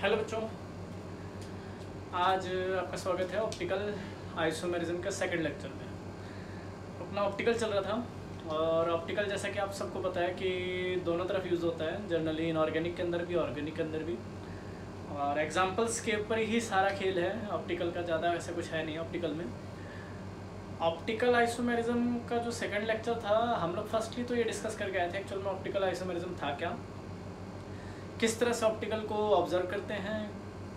Hello बच्चों, आज आपका स्वागत है ऑप्टिकल आइसोमेरिज्म का सेकंड लेक्चर में। अपना ऑप्टिकल चल रहा था और ऑप्टिकल जैसा कि आप सबको पता है कि दोनों तरफ यूज़ होता है, जनरली इनऑर्गेनिक के अंदर भी ऑर्गेनिक के अंदर भी। और एग्जांपल्स के ऊपर ही सारा खेल है ऑप्टिकल का, ज़्यादा वैसे कुछ है नहीं ऑप्टिकल में। ऑप्टिकल आइसोमेरिज्म का जो सेकंड लेक्चर था, हम लोग फर्स्टली तो ये डिस्कस करके आए थे एक्चुअल में ऑप्टिकल आइसोमेरिज्म था क्या, किस तरह से ऑप्टिकल को ऑब्जर्व करते हैं।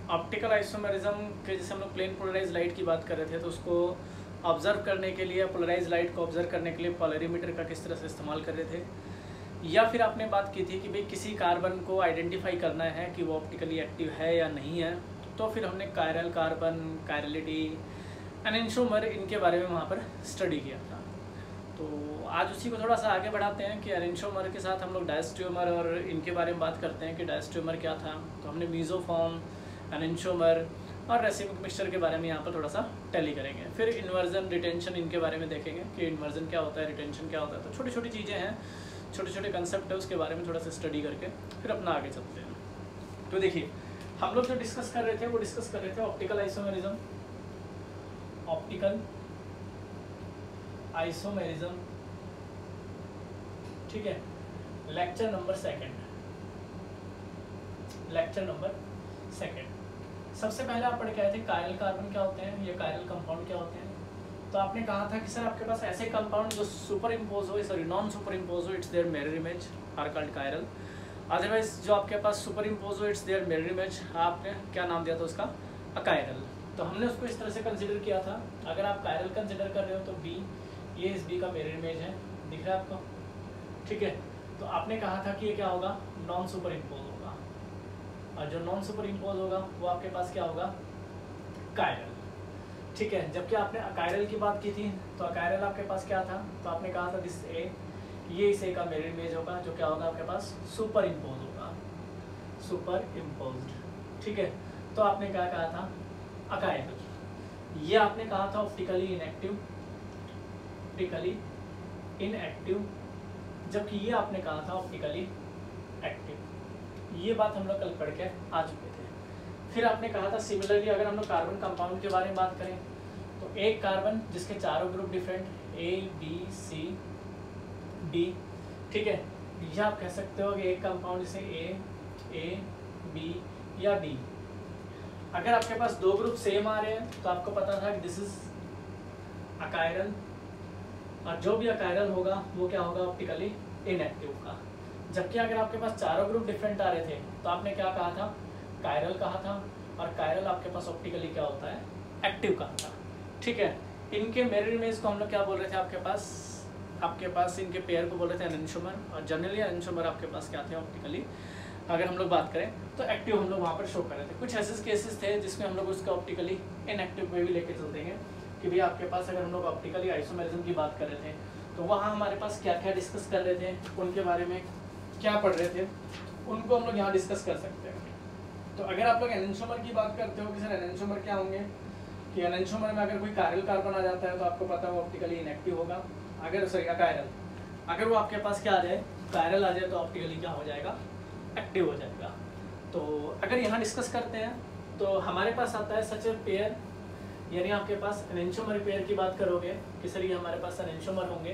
ऑप्टिकल आइसोमेरिज्म के जैसे हम लोग प्लेन पोलराइज लाइट की बात कर रहे थे, तो उसको ऑब्जर्व करने के लिए, पोलराइज लाइट को ऑब्जर्व करने के लिए पोलरीमीटर का किस तरह से इस्तेमाल कर रहे थे। या फिर आपने बात की थी कि भाई किसी कार्बन को आइडेंटिफाई करना है कि वो ऑप्टिकली एक्टिव है या नहीं है, तो फिर हमने कायरल कार्बन, कायरलिटी, एनेंटियोमर, इनके बारे में वहाँ पर स्टडी किया था। तो आज उसी को थोड़ा सा आगे बढ़ाते हैं कि एनेंटियोमर के साथ हम लोग डायस्ट्रोमर और इनके बारे में बात करते हैं कि डायस्ट्रोमर क्या था। तो हमने मीजोफॉर्म, एनेंटियोमर और रेसिमिक मिक्सचर के बारे में यहाँ पर थोड़ा सा टैली करेंगे। फिर इन्वर्जन, रिटेंशन, इनके बारे में देखेंगे कि इन्वर्जन क्या होता है, रिटेंशन क्या होता है। तो छोटी छोटी चीज़ें हैं, छोटे छोटे कंसेप्ट है, उसके बारे में थोड़ा सा स्टडी करके फिर अपना आगे चलते हैं। तो देखिए, हम लोग जो डिस्कस कर रहे थे वो डिस्कस कर रहे थे ऑप्टिकल आइसोमेरिज्म, ऑप्टिकल आइसोमेरिज्म, ठीक है। Lecture number second. सबसे पहले आप पढ़ के आए थे कायरल कार्बन क्या होते हैं, ये कायरल कंपाउंड क्या होते हैं। तो आपने कहा था कि सर आपके पास ऐसे कंपाउंड जो सुपर इम्पोज हो, सॉरी नॉन सुपर इम्पोज हो, it's their mirror image are called chiral. Otherwise जो आपके पास सुपर इम्पोज हो, इट्स देयर मिरर इमेज, आपने क्या नाम दिया था उसका, अकायरल। तो हमने उसको इस तरह से कंसिडर किया था। अगर आप कायरल कंसिडर कर रहे हो तो बी, ये इस बी का मिरर इमेज है, दिख रहा है आपको, ठीक है। तो आपने कहा था कि ये क्या होगा, नॉन सुपर इम्पोज होगा, और जो नॉन सुपर इम्पोज होगा वो आपके पास क्या होगा, कायरल, ठीक है। जबकि आपने अकायरल की बात की थी, तो अकायरल आपके पास क्या था, तो आपने कहा था दिस ए, ये इस ए का मिरर इमेज होगा, जो क्या होगा आपके पास, सुपर इम्पोज होगा, सुपर इम्पोज्ड, ठीक है। तो आपने क्या कहा था, अकायरल। ये आपने कहा था ऑप्टिकली इनएक्टिव, जबकि ये आपने कहा था ऑप्टिकली एक्टिव। ये बात हम लोग कल पढ़ के आ चुके थे। फिर आपने कहा था सिमिलरली अगर हम लोग कार्बन कंपाउंड के बारे में बात करें, तो एक कार्बन जिसके चारों group different, A B C D, ठीक है। ये आप कह सकते हो कि एक कंपाउंड जैसे ए बी या डी, अगर आपके पास दो ग्रुप सेम आ रहे हैं तो आपको पता था कि दिस इज अकायरल, और जो भी अकायरल होगा वो क्या होगा, ऑप्टिकली इनएक्टिव का। जबकि अगर आपके पास चारों ग्रुप डिफरेंट आ रहे थे तो आपने क्या कहा था, कायरल कहा था, और कायरल आपके पास ऑप्टिकली क्या होता है, एक्टिव कहा था, ठीक है। इनके मिरर इमेज को हम लोग क्या बोल रहे थे, आपके पास इनके पेयर को बोल रहे थे एनेंटियोमर, और जनरली एनेंटियोमर आपके पास क्या थे, ऑप्टिकली अगर हम लोग बात करें तो एक्टिव हम लोग वहाँ पर शो कर रहे थे। कुछ ऐसे केसेस थे जिसमें हम लोग उसका ऑप्टिकली इनएक्टिव पे भी लेके चलते हैं कि भाई आपके पास अगर हम लोग ऑप्टिकली आइसोमेरिज्म की बात कर रहे थे तो वहाँ हमारे पास क्या क्या डिस्कस कर रहे थे, उनके बारे में क्या पढ़ रहे थे, उनको हम लोग यहाँ डिस्कस कर सकते हैं। तो अगर आप लोग एनेंटियोमर की बात करते हो कि सर एनेंटियोमर क्या होंगे, कि एनेंटियोमर में अगर कोई कायरल कार्बन आ जाता है तो आपको पता है वो ऑप्टिकली इनएक्टिव होगा। अगर सॉरी अकायरल, अगर वो आपके पास क्या आ जाए, कायरल आ जाए, तो ऑप्टिकली क्या हो जाएगा, एक्टिव हो जाएगा। तो अगर यहाँ डिस्कस करते हैं तो हमारे पास आता है सच ए पेयर, यानी आपके पास एनेंटियोमर पेयर की बात करोगे कि सर ये हमारे पास एनेंटियोमर होंगे,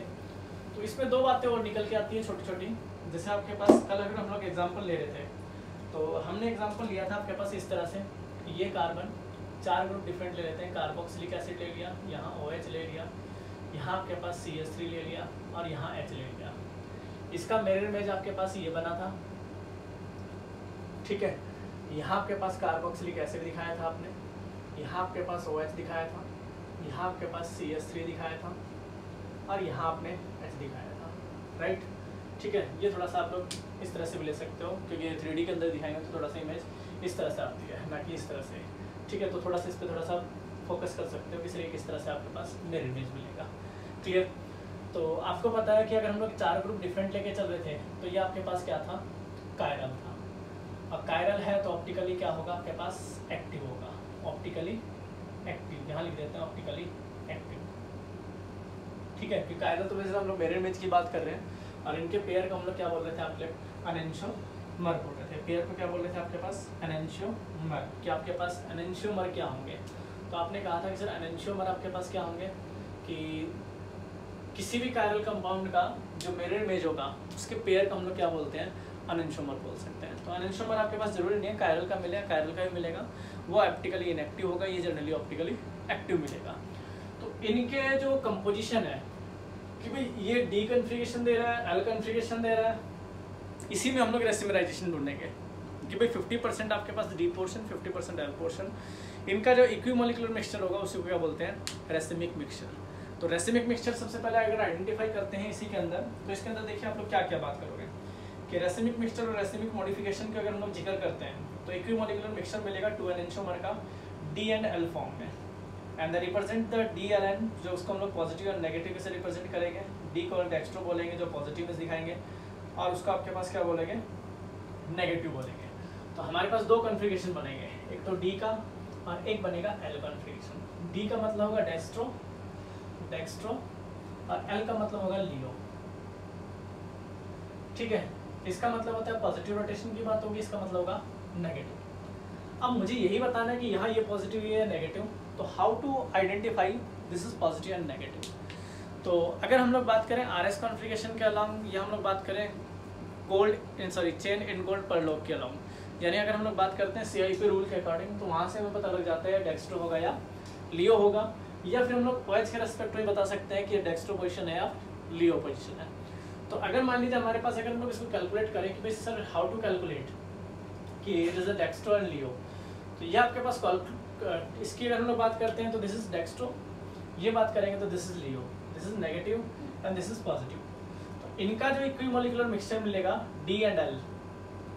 तो इसमें दो बातें और निकल के आती हैं छोटी छोटी। जैसे आपके पास कल अगर हम लोग एग्जांपल ले रहे थे तो हमने एग्जांपल लिया था आपके पास इस तरह से, ये कार्बन चार ग्रुप डिफरेंट ले लेते हैं, कार्बोक्सिलिक एसिड ले लिया, यहाँ OH ले लिया, यहाँ आपके पास CH3 ले लिया, और यहाँ H ले लिया। इसका मिरर इमेज आपके पास ये बना था, ठीक है। यहाँ आपके पास कार्बोक्सिलिक एसिड दिखाया था आपने, यहाँ आपके पास OH दिखाया था, यहाँ आपके पास CH3 दिखाया था, और यहाँ आपने H दिखाया था, राइट, ठीक है। ये थोड़ा सा आप लोग इस तरह से भी ले सकते हो, क्योंकि 3D के अंदर दिखाएंगे तो थोड़ा सा इमेज इस तरह से आती है, ना कि इस तरह से, ठीक है। तो थोड़ा सा इस पर थोड़ा सा फोकस कर सकते हो, इसलिए किस तरह से आपके पास मिरर इमेज मिलेगा, क्लियर। तो आपको पता है कि अगर हम लोग चार ग्रुप डिफरेंट लेके चल रहे थे तो ये आपके पास क्या था, कायरल था। अब कायरल है तो ऑप्टिकली क्या होगा, आपके पास एक्टिव होगा, ऑप्टिकली एक्टिव, यहाँ लिख देते हैं ऑप्टिकली एक्टिव, ठीक है। क्योंकि कायरल तो वैसे हम लोग मिरर इमेज की बात कर रहे हैं, और इनके पेयर को हम लोग क्या बोल रहे थे, आप लोग एनेंटियोमर बोल रहे थे। थे, पेयर को क्या बोल रहे थे आपके पास, एनेंशियोमर, कि आपके पास एनेंशियोमर क्या होंगे। तो आपने कहा था कि सर एनेंशियोमर आपके पास क्या होंगे, कि किसी भी कायरल कंपाउंड का जो मिरर इमेज होगा उसके पेयर को हम लोग क्या बोलते हैं, एनेंशियोमर बोल सकते हैं। तो एनेंशियोमर आपके पास जरूरी नहीं है कायरल का मिले, कायरल का भी मिलेगा, वो ऑप्टिकली इनएक्टिव होगा, ये जनरली ऑप्टिकली एक्टिव मिलेगा। तो इनके जो कंपोजिशन है कि भाई ये डी कन्फिगरेशन दे रहा है, एल कन्फिगरेशन दे रहा है, इसी में हम लोग रेसिमराइजेशन ढूंढेंगे कि भाई 50% आपके पास डी पोर्शन, 50% एल पोर्शन, इनका जो इक्विमोलिकुलर मिक्सचर होगा उसी को क्या बोलते हैं, रेसिमिक मिक्सचर। तो रेसिमिक मिक्सचर सबसे पहले अगर आइडेंटिफाई करते हैं इसी के अंदर, तो इसके अंदर देखिए आप लोग क्या क्या बात करोगे कि रेसिमिक मिक्सचर और रेसिमिक मॉडिफिकेशन का अगर हम लोग जिक्र करते हैं तो इक्विमोलिकुलर मिक्सचर मिलेगा 2 एनेंशियोमर का डी एंड एल फॉर्म में, and the represent the D L N, जो उसको हम लोग पॉजिटिव और नेगेटिव से रिप्रेजेंट करेंगे, डी को डेक्स्ट्रो बोलेंगे जो पॉजिटिव में दिखाएंगे, और उसका आपके पास क्या बोलेंगे, नेगेटिव बोलेंगे। तो हमारे पास दो कन्फिगरेशन बनेंगे, एक तो डी का और एक बनेगा एल कन्फिगरेशन। डी का मतलब होगा डेक्स्ट्रो, डेक्स्ट्रो, और एल का मतलब होगा लियो, ठीक है। इसका मतलब होता है पॉजिटिव रोटेशन की बात होगी, इसका मतलब होगा नेगेटिव। अब मुझे यही बताना है कि यहाँ ये पॉजिटिव ये नेगेटिव, तो how to identify this is positive and negative. तो अगर हम लोग बात करें आर एस कॉन्फ़िगरेशन के अलॉन्ग, या हम लोग बात करें gold sorry Cahn Ingold Prelog के अलॉन्ग, यानी अगर हम लोग बात करते हैं CIP रूल के अकॉर्डिंग, तो वहाँ से हमें पता लग जाता है डेक्स्ट्रो होगा या लियो होगा, या फिर हम लोग OH के रेस्पेक्ट में बता सकते हैं कि ये डेक्स्ट्रो पोजिशन है या लियो पोजिशन है। तो अगर मान लीजिए हमारे पास, अगर हम लोग इसको कैलकुलेट करें कि भाई सर हाउ टू कैलकुलेट कि it is a dextro and laevo, तो ये आपके पास इसकी अगर हम लोग बात करते हैं तो दिस इज डेक्स्ट्रो, ये बात करेंगे तो this is Leo, this is negative and this is positive. तो इनका जो इक्विमोलिकुलर मिक्सचर मिलेगा D and L,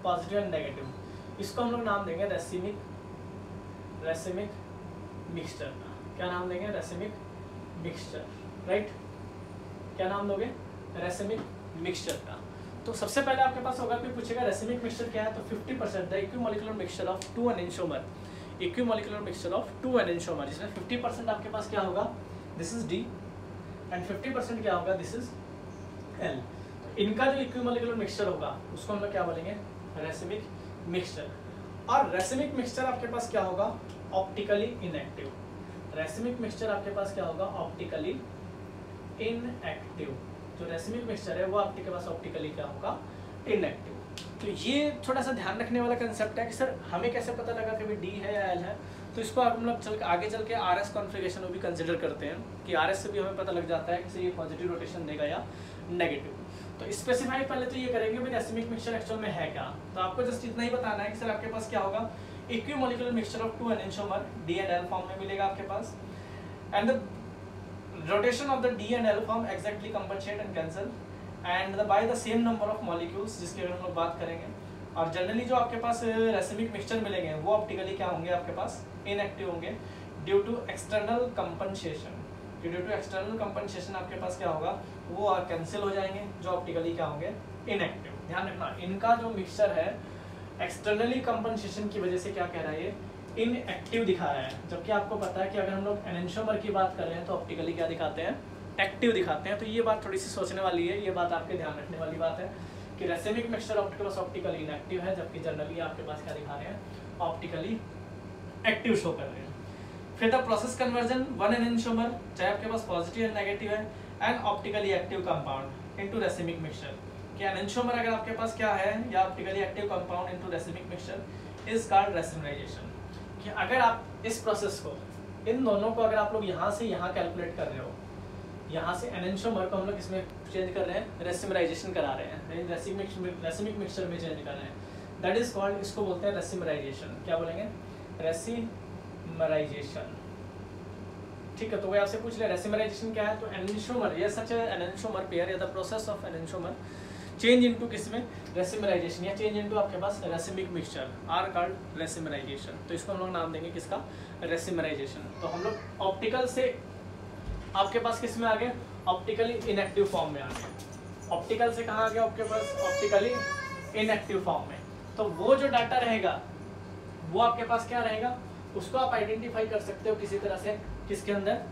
positive and negative, इसको हम लोग नाम देंगे रेसिमिक मिक्सचर। क्या नाम देंगे, रेसिमिक मिक्सचर, राइट। क्या नाम दोगे, रेसिमिक मिक्सचर का। तो सबसे पहले आपके पास होगा, कोई पूछेगा रेसिमिक मिक्सचर क्या है, तो 50% the equimolecular mixture of 2 enantiomer, equimolecular mixture of 2 enantiomer, जिसमें 50% आपके पास क्या होगा, दिस इज डी, एंड 50% क्या होगा, दिस इज एल। इनका जो इक्विमोलिकुलर मिक्सचर होगा उसको हम लोग क्या बोलेंगे, रेसिमिक मिक्सचर। और रेसिमिक मिक्सचर आपके पास क्या होगा, ऑप्टिकली इनएक्टिव। रेसिमिक मिक्सचर आपके पास क्या होगा, ऑप्टिकली इनएक्टिव। जो रेसिमिक मिक्सचर है वो आपके पास ऑप्टिकली क्या होगा, इनएक्टिव। तो ये थोड़ा सा ध्यान रखने वाला कंसेप्ट है कि सर हमें कैसे पता लगा कि भाई डी है या एल है। तो इसको हम लोग आगे चल के आर एस कॉन्फ़िगरेशन में भी कंसिडर करते हैं कि आर एस से भी हमें पता लग जाता है कि सर ये पॉजिटिव रोटेशन देगा या नेगेटिव। तो स्पेसिफाई पहले तो ये करेंगे भाई रेसिमिक मिक्सचर एक्चुअल में है क्या। तो आपको जस्ट इतना ही बताना है कि सर आपके पास क्या होगा, equimolecular mixture of 2 enantiomer D and L form में मिलेगा आपके पास, and the rotation of the D and L form exactly compensate and cancel and by the same number of molecules, जिसके अगर हम लोग बात करेंगे। और जनरली जो आपके पास रेसिमिक मिक्सचर मिलेंगे वो ऑप्टिकली क्या होंगे, आपके पास इनएक्टिव होंगे due to external compensation. Due to external compensation आपके पास क्या होगा, वो कैंसिल हो जाएंगे, जो ऑप्टिकली क्या होंगे, इनएक्टिव। ध्यान रखना, इनका जो मिक्सचर है एक्सटर्नली कंपनसेशन की वजह से क्या कह रहा है, ये इनएक्टिव दिखा रहा है। जबकि आपको पता है कि अगर हम लोग एनेंशियोमर की बात कर रहे हैं तो ऑप्टिकली क्या दिखाते हैं, एक्टिव दिखाते हैं। तो ये बात थोड़ी सी सोचने वाली है, ये बात आपके ध्यान रखने वाली बात है कि रेसिमिक मिक्सचर आपके पास ऑप्टिकली इनएक्टिव है, जबकि जनरली आपके पास क्या दिखा रहे हैं, ऑप्टिकली एक्टिव शो कर रहे हैं। फिर द प्रोसेस कन्वर्जन 1 एनेंशियोमर, चाहे आपके पास पॉजिटिव एंड नेगेटिव है, and optically active compound into racemic mixture. कि एनेंशियोमर अगर आपके पास क्या है, या optically active compound into racemic mixture is called racemisation. कि अगर आप इस प्रोसेस को, इन दोनों को अगर आप लोग यहाँ से यहाँ कैलकुलेट कर रहे हो, यहाँ से एनेंशियोमर को हम लोग इसमें चेंज कर रहे हैं, रेसिमराइजेशन करा रहे हैं, रेसिमिक मिक्सचर में चेंज कर रहे हैं, दैट इज कॉल्ड, इसको बोलते हैं रेसिमराइजेशन। क्या बोलेंगे, रेसिमराइजेशन। ठीक है। तो वो आपसे पूछ ले रेसिमराइजेशन क्या है, तो एनेंशियोमर, ये सच है एनेंशियोमर पेयर या the process of enantiomer change into किसमें, रेसिमराइजेशन, या चेंज इनटू आपके पास रेसिमिक मिक्सचर आर कॉल्ड रेसिमराइजेशन। तो इसको हम लोग नाम देंगे किसका, रेसिमराइजेशन। तो हम लोग ऑप्टिकल से आपके पास किस में आ गए, ऑप्टिकली इनएक्टिव फॉर्म में आ गए। ऑप्टिकल से कहाँ आ गया आपके पास, ऑप्टिकली इनएक्टिव फॉर्म में। तो वो जो डाटा रहेगा वो आपके पास क्या रहेगा, उसको आप आइडेंटिफाई कर सकते हो किसी तरह से, किसके अंदर,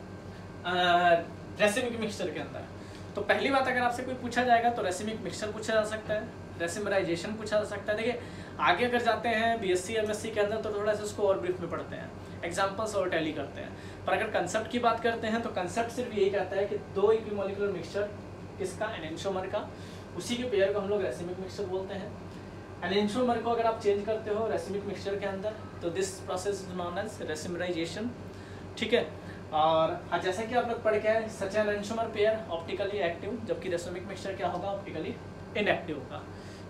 रेसिमिक मिक्सचर के अंदर। तो पहली बात, अगर आपसे कोई पूछा जाएगा तो रेसिमिक मिक्सचर पूछा जा सकता है, रेसिमराइजेशन पूछा जा सकता है। देखिए आगे अगर जाते हैं बीएससी एमएससी के अंदर तो थोड़ा सा उसको और ब्रीफ में पढ़ते हैं, एग्जाम्पल्स और टैली करते हैं। पर अगर कंसेप्ट की बात करते हैं तो कंसेप्ट सिर्फ यही कहता है कि दो इक्विमोलिकुलर मिक्सचर किसका, एनेंटियोमर का, उसी के पेयर को हम लोग रेसिमिक मिक्सचर बोलते हैं। एनेंटियोमर को अगर आप चेंज करते हो रेसिमिक मिक्सचर के अंदर तो this process is known as racemisation, ठीक है। और जैसा कि आप लोग पढ़ के आए, सच एनेंटियोमर पेयर ऑप्टिकली एक्टिव, जबकि रेसिमिक मिक्सचर क्या होगा, ऑप्टिकली इनएक्टिव होगा।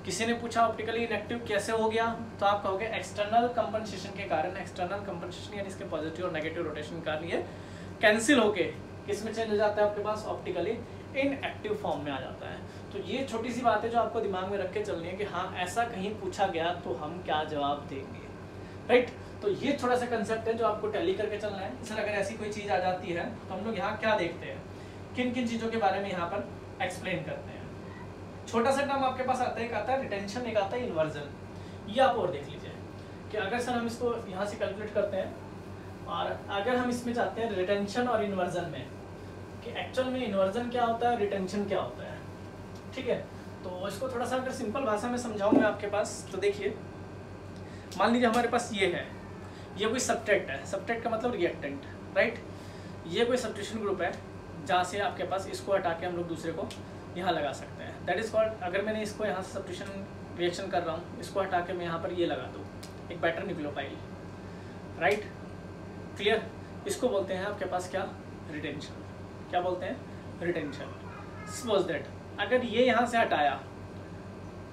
किसी ने पूछा ऑप्टिकली इनएक्टिव कैसे हो गया, तो आप कहोगे एक्सटर्नल कंपनसेशन के कारण, एक्सटर्नल कंपनसेशन यानी इसके पॉजिटिव और नेगेटिव रोटेशन के कारण ये कैंसिल होके किस में चेंज हो जाता है, आपके पास ऑप्टिकली इनएक्टिव फॉर्म में आ जाता है। तो ये छोटी सी बात है जो आपको दिमाग में रख के चलनी है कि हाँ ऐसा कहीं पूछा गया तो हम क्या जवाब देंगे, राइट। तो ये थोड़ा सा कंसेप्ट है जो आपको टैली करके चलना है। सर अगर ऐसी कोई चीज़ आ जाती है तो हम लोग यहाँ क्या देखते हैं, किन किन चीज़ों के बारे में यहाँ पर एक्सप्लेन करते हैं। छोटा सा टर्म आपके पास आता है, एक आता है रिटेंशन, एक आता है इन्वर्जन। ये आप और देख लीजिए कि अगर सर हम इसको यहाँ से कैलकुलेट करते हैं और अगर हम इसमें जाते हैं रिटेंशन और इन्वर्जन में कि एक्चुअल में इन्वर्जन क्या होता है, रिटेंशन क्या होता है, ठीक है। तो इसको थोड़ा सा अगर सिंपल भाषा में समझाऊँ मैं आपके पास, तो देखिए मान लीजिए हमारे पास ये है, ये कोई सब्ट्रैक्ट है, सब्ट्रैक्ट का मतलब रिएक्टेंट, राइट। ये कोई सब्स्टिट्यूशन ग्रुप है जहाँ से आपके पास इसको हटा के हम लोग दूसरे को यहाँ लगा सकते हैं, दैट इज कॉल्ड। अगर मैंने इसको यहाँ से सब्स्टिट्यूशन रिएक्शन कर रहा हूँ, इसको हटा के मैं यहाँ पर ये लगा दूँ, एक बेटर न्यूक्लियोफाइल, राइट, क्लियर। इसको बोलते हैं आपके पास क्या, रिटेंशन। क्या बोलते हैं, रिटेंशन। सपोज दैट अगर ये यहाँ से हटाया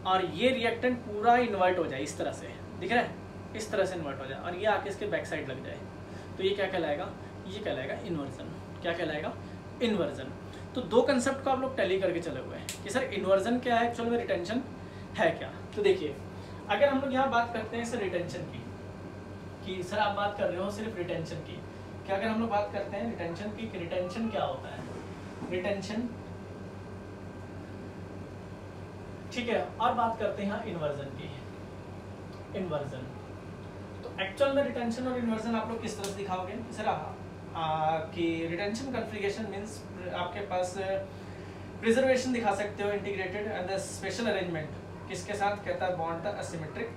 और ये रिएक्टेंट पूरा इन्वर्ट हो जाए, इस तरह से दिख रहा है, इस तरह से इन्वर्ट हो जाए और ये आके इसके बैक साइड लग जाए, तो ये क्या कहलाएगा, ये कहलाएगा इन्वर्जन। क्या कहलाएगा, इन्वर्जन। तो दो कंसेप्ट को आप लोग टैली करके चले हुए हैं कि सर इन्वर्जन क्या है, एक्चुअल में रिटेंशन है क्या। तो देखिए अगर हम लोग यहाँ बात करते हैं सर रिटेंशन की, कि सर आप बात कर रहे हो सिर्फ रिटेंशन की, क्या अगर हम लोग बात करते हैं रिटेंशन की, रिटेंशन क्या होता है, रिटेंशन, ठीक है। और बात करते हैं यहाँ इन्वर्जन की, इन्वर्जन। तो एक्चुअल में रिटेंशन और इन्वर्जन आप लोग किस तरह से दिखाओगे सर, कि रिटेंशन कॉन्फ़िगरेशन मींस आपके पास प्रिजर्वेशन दिखा सकते हो, integrated and the special arrangement किसके साथ, कहता है bond the asymmetric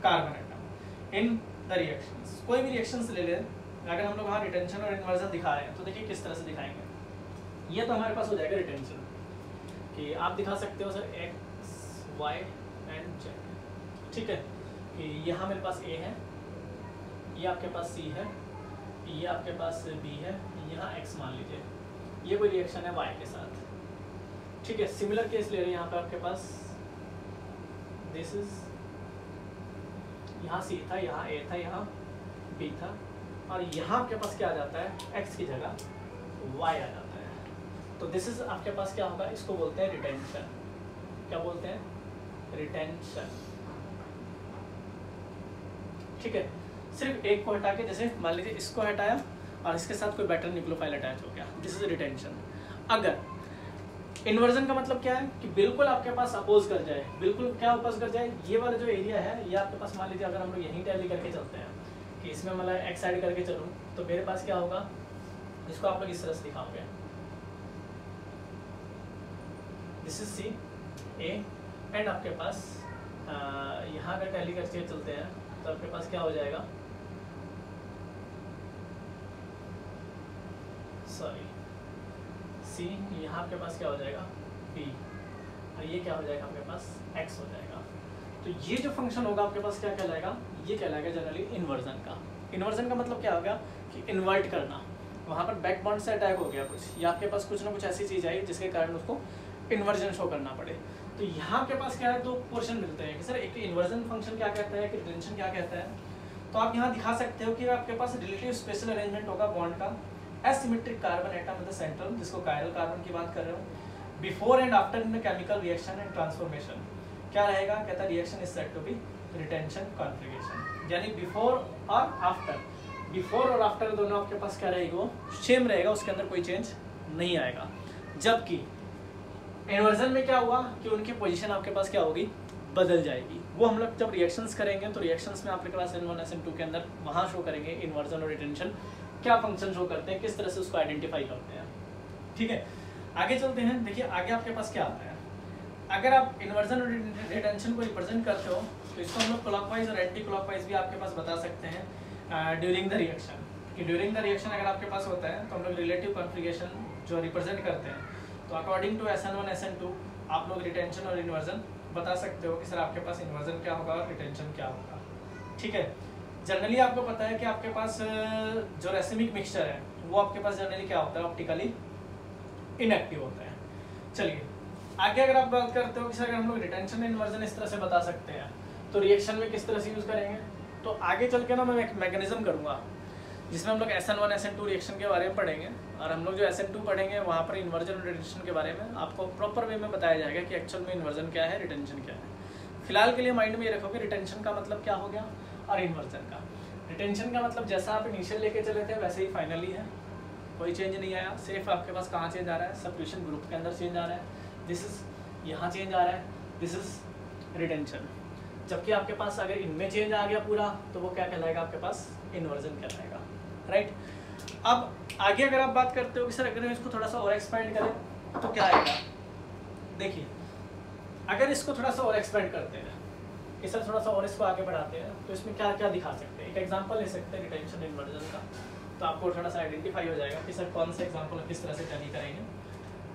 carbon atom in the reactions. कोई भी रिएक्शंस ले लें, अगर हम लोग वहाँ रिटेंशन और इन्वर्जन दिखा रहे हैं तो देखिए किस तरह से दिखाएंगे। ये तो हमारे पास हो जाएगा रिटेंशन, कि आप दिखा सकते हो sir X Y and Z, ठीक है। कि यहाँ मेरे पास ए है, ये आपके पास सी है, ये आपके पास बी है, यहाँ x मान लीजिए, ये कोई रिएक्शन है y के साथ, ठीक है। सिमिलर केस ले रहे हैं यहाँ पे आपके पास, दिस इज, यहाँ c था, यहाँ a था, यहाँ b था, और यहाँ आपके पास क्या आ जाता है, x की जगह y आ जाता है। तो दिस इज आपके पास क्या होगा, इसको बोलते हैं रिटेंशन। क्या बोलते हैं, रिटेंशन, ठीक है। सिर्फ एक को हटा के, जैसे मान लीजिए इसको हटाया और इसके साथ कोई बेटर न्यूक्लियोफाइल अटैच हो गया, दिस इज रिटेंशन। अगर इन्वर्जन का मतलब क्या है कि बिल्कुल आपके पास अपोज कर जाए, बिल्कुल क्या अपोज कर जाए, ये वाला जो एरिया है ये आपके पास, मान लीजिए अगर हम लोग यहीं टैली करके चलते हैं कि इसमें मतलब एक्स साइड करके चलूँ, तो मेरे पास क्या होगा, इसको आप लोग इस तरह से दिखाओगे, this is C A, and आपके पास यहाँ का टैली करके चलते हैं तो आपके पास क्या हो जाएगा, सॉरी सी, यहाँ आपके पास क्या हो जाएगा बी, और ये क्या हो जाएगा आपके पास एक्स हो जाएगा। तो ये जो फंक्शन होगा आपके पास क्या कहलाएगा, ये कहलाएगा जनरली इन्वर्जन का। इन्वर्जन का मतलब क्या होगा कि इन्वर्ट करना, वहाँ पर बैक बॉन्ड से अटैक हो गया कुछ, या आपके पास कुछ ना कुछ ऐसी चीज़ आई जिसके कारण उसको इन्वर्जन शो करना पड़े। तो यहाँ के पास क्या है, दो पोर्शन मिलते हैं कि सर एक इन्वर्जन फंक्शन क्या कहता है, कि रिटेंशन क्या कहता है। तो आप यहाँ दिखा सकते हो कि आपके पास रिलेटिव स्पेशल अरेंजमेंट होगा बॉन्ड का, asymmetric carbon atom with the central, जिसको कायरल कार्बन की बात कर रहे हो, before and after in chemical reaction and transformation क्या रहेगा, कहता है reaction is said to be retention configuration. यानी बिफोर और आफ्टर, बिफोर और आफ्टर दोनों आपके पास क्या रहेगा, वो सेम रहेगा, उसके अंदर कोई चेंज नहीं आएगा। जबकि इन्वर्जन में क्या हुआ कि उनकी पोजीशन आपके पास क्या होगी, बदल जाएगी। वो हम लोग जब रिएक्शंस करेंगे तो रिएक्शंस में आपके पास N1 SN2 के अंदर वहाँ शो करेंगे इन्वर्जन और रिटेंशन क्या फंक्शन शो करते हैं, किस तरह से उसको आइडेंटिफाई करते हैं, ठीक है। आगे चलते हैं, देखिए आगे आपके पास क्या आता है। अगर आप इन्वर्जन और रिटेंशन को रिप्रेजेंट करते हो तो इसको हम लोग क्लॉकवाइज और एंटी क्लॉकवाइज भी आपके पास बता सकते हैं ड्यूरिंग द रिएक्शन, कि ड्यूरिंग द रिएक्शन अगर आपके पास होता है तो हम लोग रिलेटिव कॉन्फ़िगरेशन जो रिप्रेजेंट करते हैं, तो अकॉर्डिंग टू SN1 SN2 आप लोग रिटेंशन और इन्वर्जन बता सकते हो कि सर आपके पास इन्वर्जन क्या होगा और रिटेंशन क्या होगा। ठीक है, जनरली आपको पता है कि आपके पास जो रेसिमिक मिक्सचर है वो आपके पास जनरली क्या होता है, ऑप्टिकली इनएक्टिव होता है। चलिए आगे अगर आप बात करते हो कि सर अगर हम लोग रिटेंशन इन्वर्जन इस तरह से बता सकते हैं तो रिएक्शन में किस तरह से यूज़ करेंगे, तो आगे चल के ना मैं एक मैकेनिज्म करूँगा जिसमें हम लोग SN1 SN2 रिएक्शन के बारे में पढ़ेंगे, और हम लोग जो SN2 पढ़ेंगे वहाँ पर इन्वर्जन और रिटेंशन के बारे में आपको प्रॉपर वे में बताया जाएगा कि एक्चुअल में इन्वर्जन क्या है, रिटेंशन क्या है। फिलहाल के लिए माइंड में ये रखो कि रिटेंशन का मतलब क्या हो गया और इन्वर्जन का। रिटेंशन का मतलब जैसा आप इनिशियल लेके चले थे वैसे ही फाइनली है, कोई चेंज नहीं आया, सिर्फ आपके पास कहाँ चेंज आ रहा है, सब्स्टिट्यूशन ग्रुप के अंदर चेंज आ रहा है, दिस इज यहाँ चेंज आ रहा है, दिस इज रिटेंशन। जबकि आपके पास अगर इनमें चेंज आ गया पूरा तो वो क्या कहलाएगा, आपके पास इन्वर्जन कहलाएगा, राइट। अब आगे अगर आप बात करते हो कि सर अगर इसको थोड़ा सा और एक्सपेंड करें तो क्या आएगा, देखिए अगर इसको थोड़ा सा और एक्सपेंड करते हैं कि सर थोड़ा सा और इसको आगे बढ़ाते हैं तो इसमें क्या क्या दिखा सकते हैं, एक एग्जांपल ले सकते हैं रिटेंशन इन्वर्जन का, तो आपको थोड़ा सा आइडेंटिफाई हो जाएगा कि सर कौन सा एग्जांपल किस तरह से टैली करेंगे।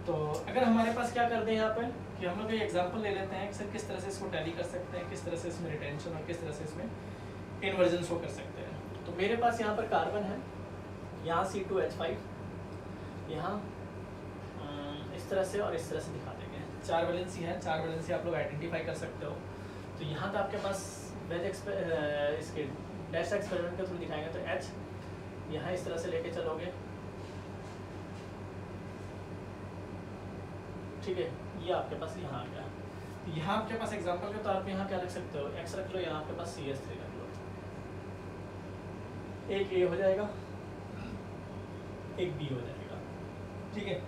तो अगर हमारे पास क्या करते हैं यहाँ पर कि हम लोग ये एग्जांपल ले लेते हैं कि सर किस तरह से इसको टैली कर सकते हैं, किस तरह से इसमें रिटेंशन और किस तरह से इसमें इन्वर्जन शो कर सकते हैं। तो मेरे पास यहाँ पर कार्बन है, यहाँ C2H5, यहाँ इस तरह से और इस तरह से दिखा देंगे, 4 वैलेंसी है, 4 वैलेंसी आप लोग आइडेंटिफाई कर सकते हो। तो यहाँ तो आपके पास इसके डैश एक्सपेरिमेंट के थ्रू दिखाएंगे, तो H यहाँ इस तरह से लेके चलोगे, ठीक है, ये आपके पास यहाँ आ गया। यहाँ आपके पास एग्जांपल के तौर पे यहाँ क्या रख सकते हो, X रख लो, यहाँ आपके पास CS3 रख लो, एक A हो जाएगा, एक B हो जाएगा, ठीक है।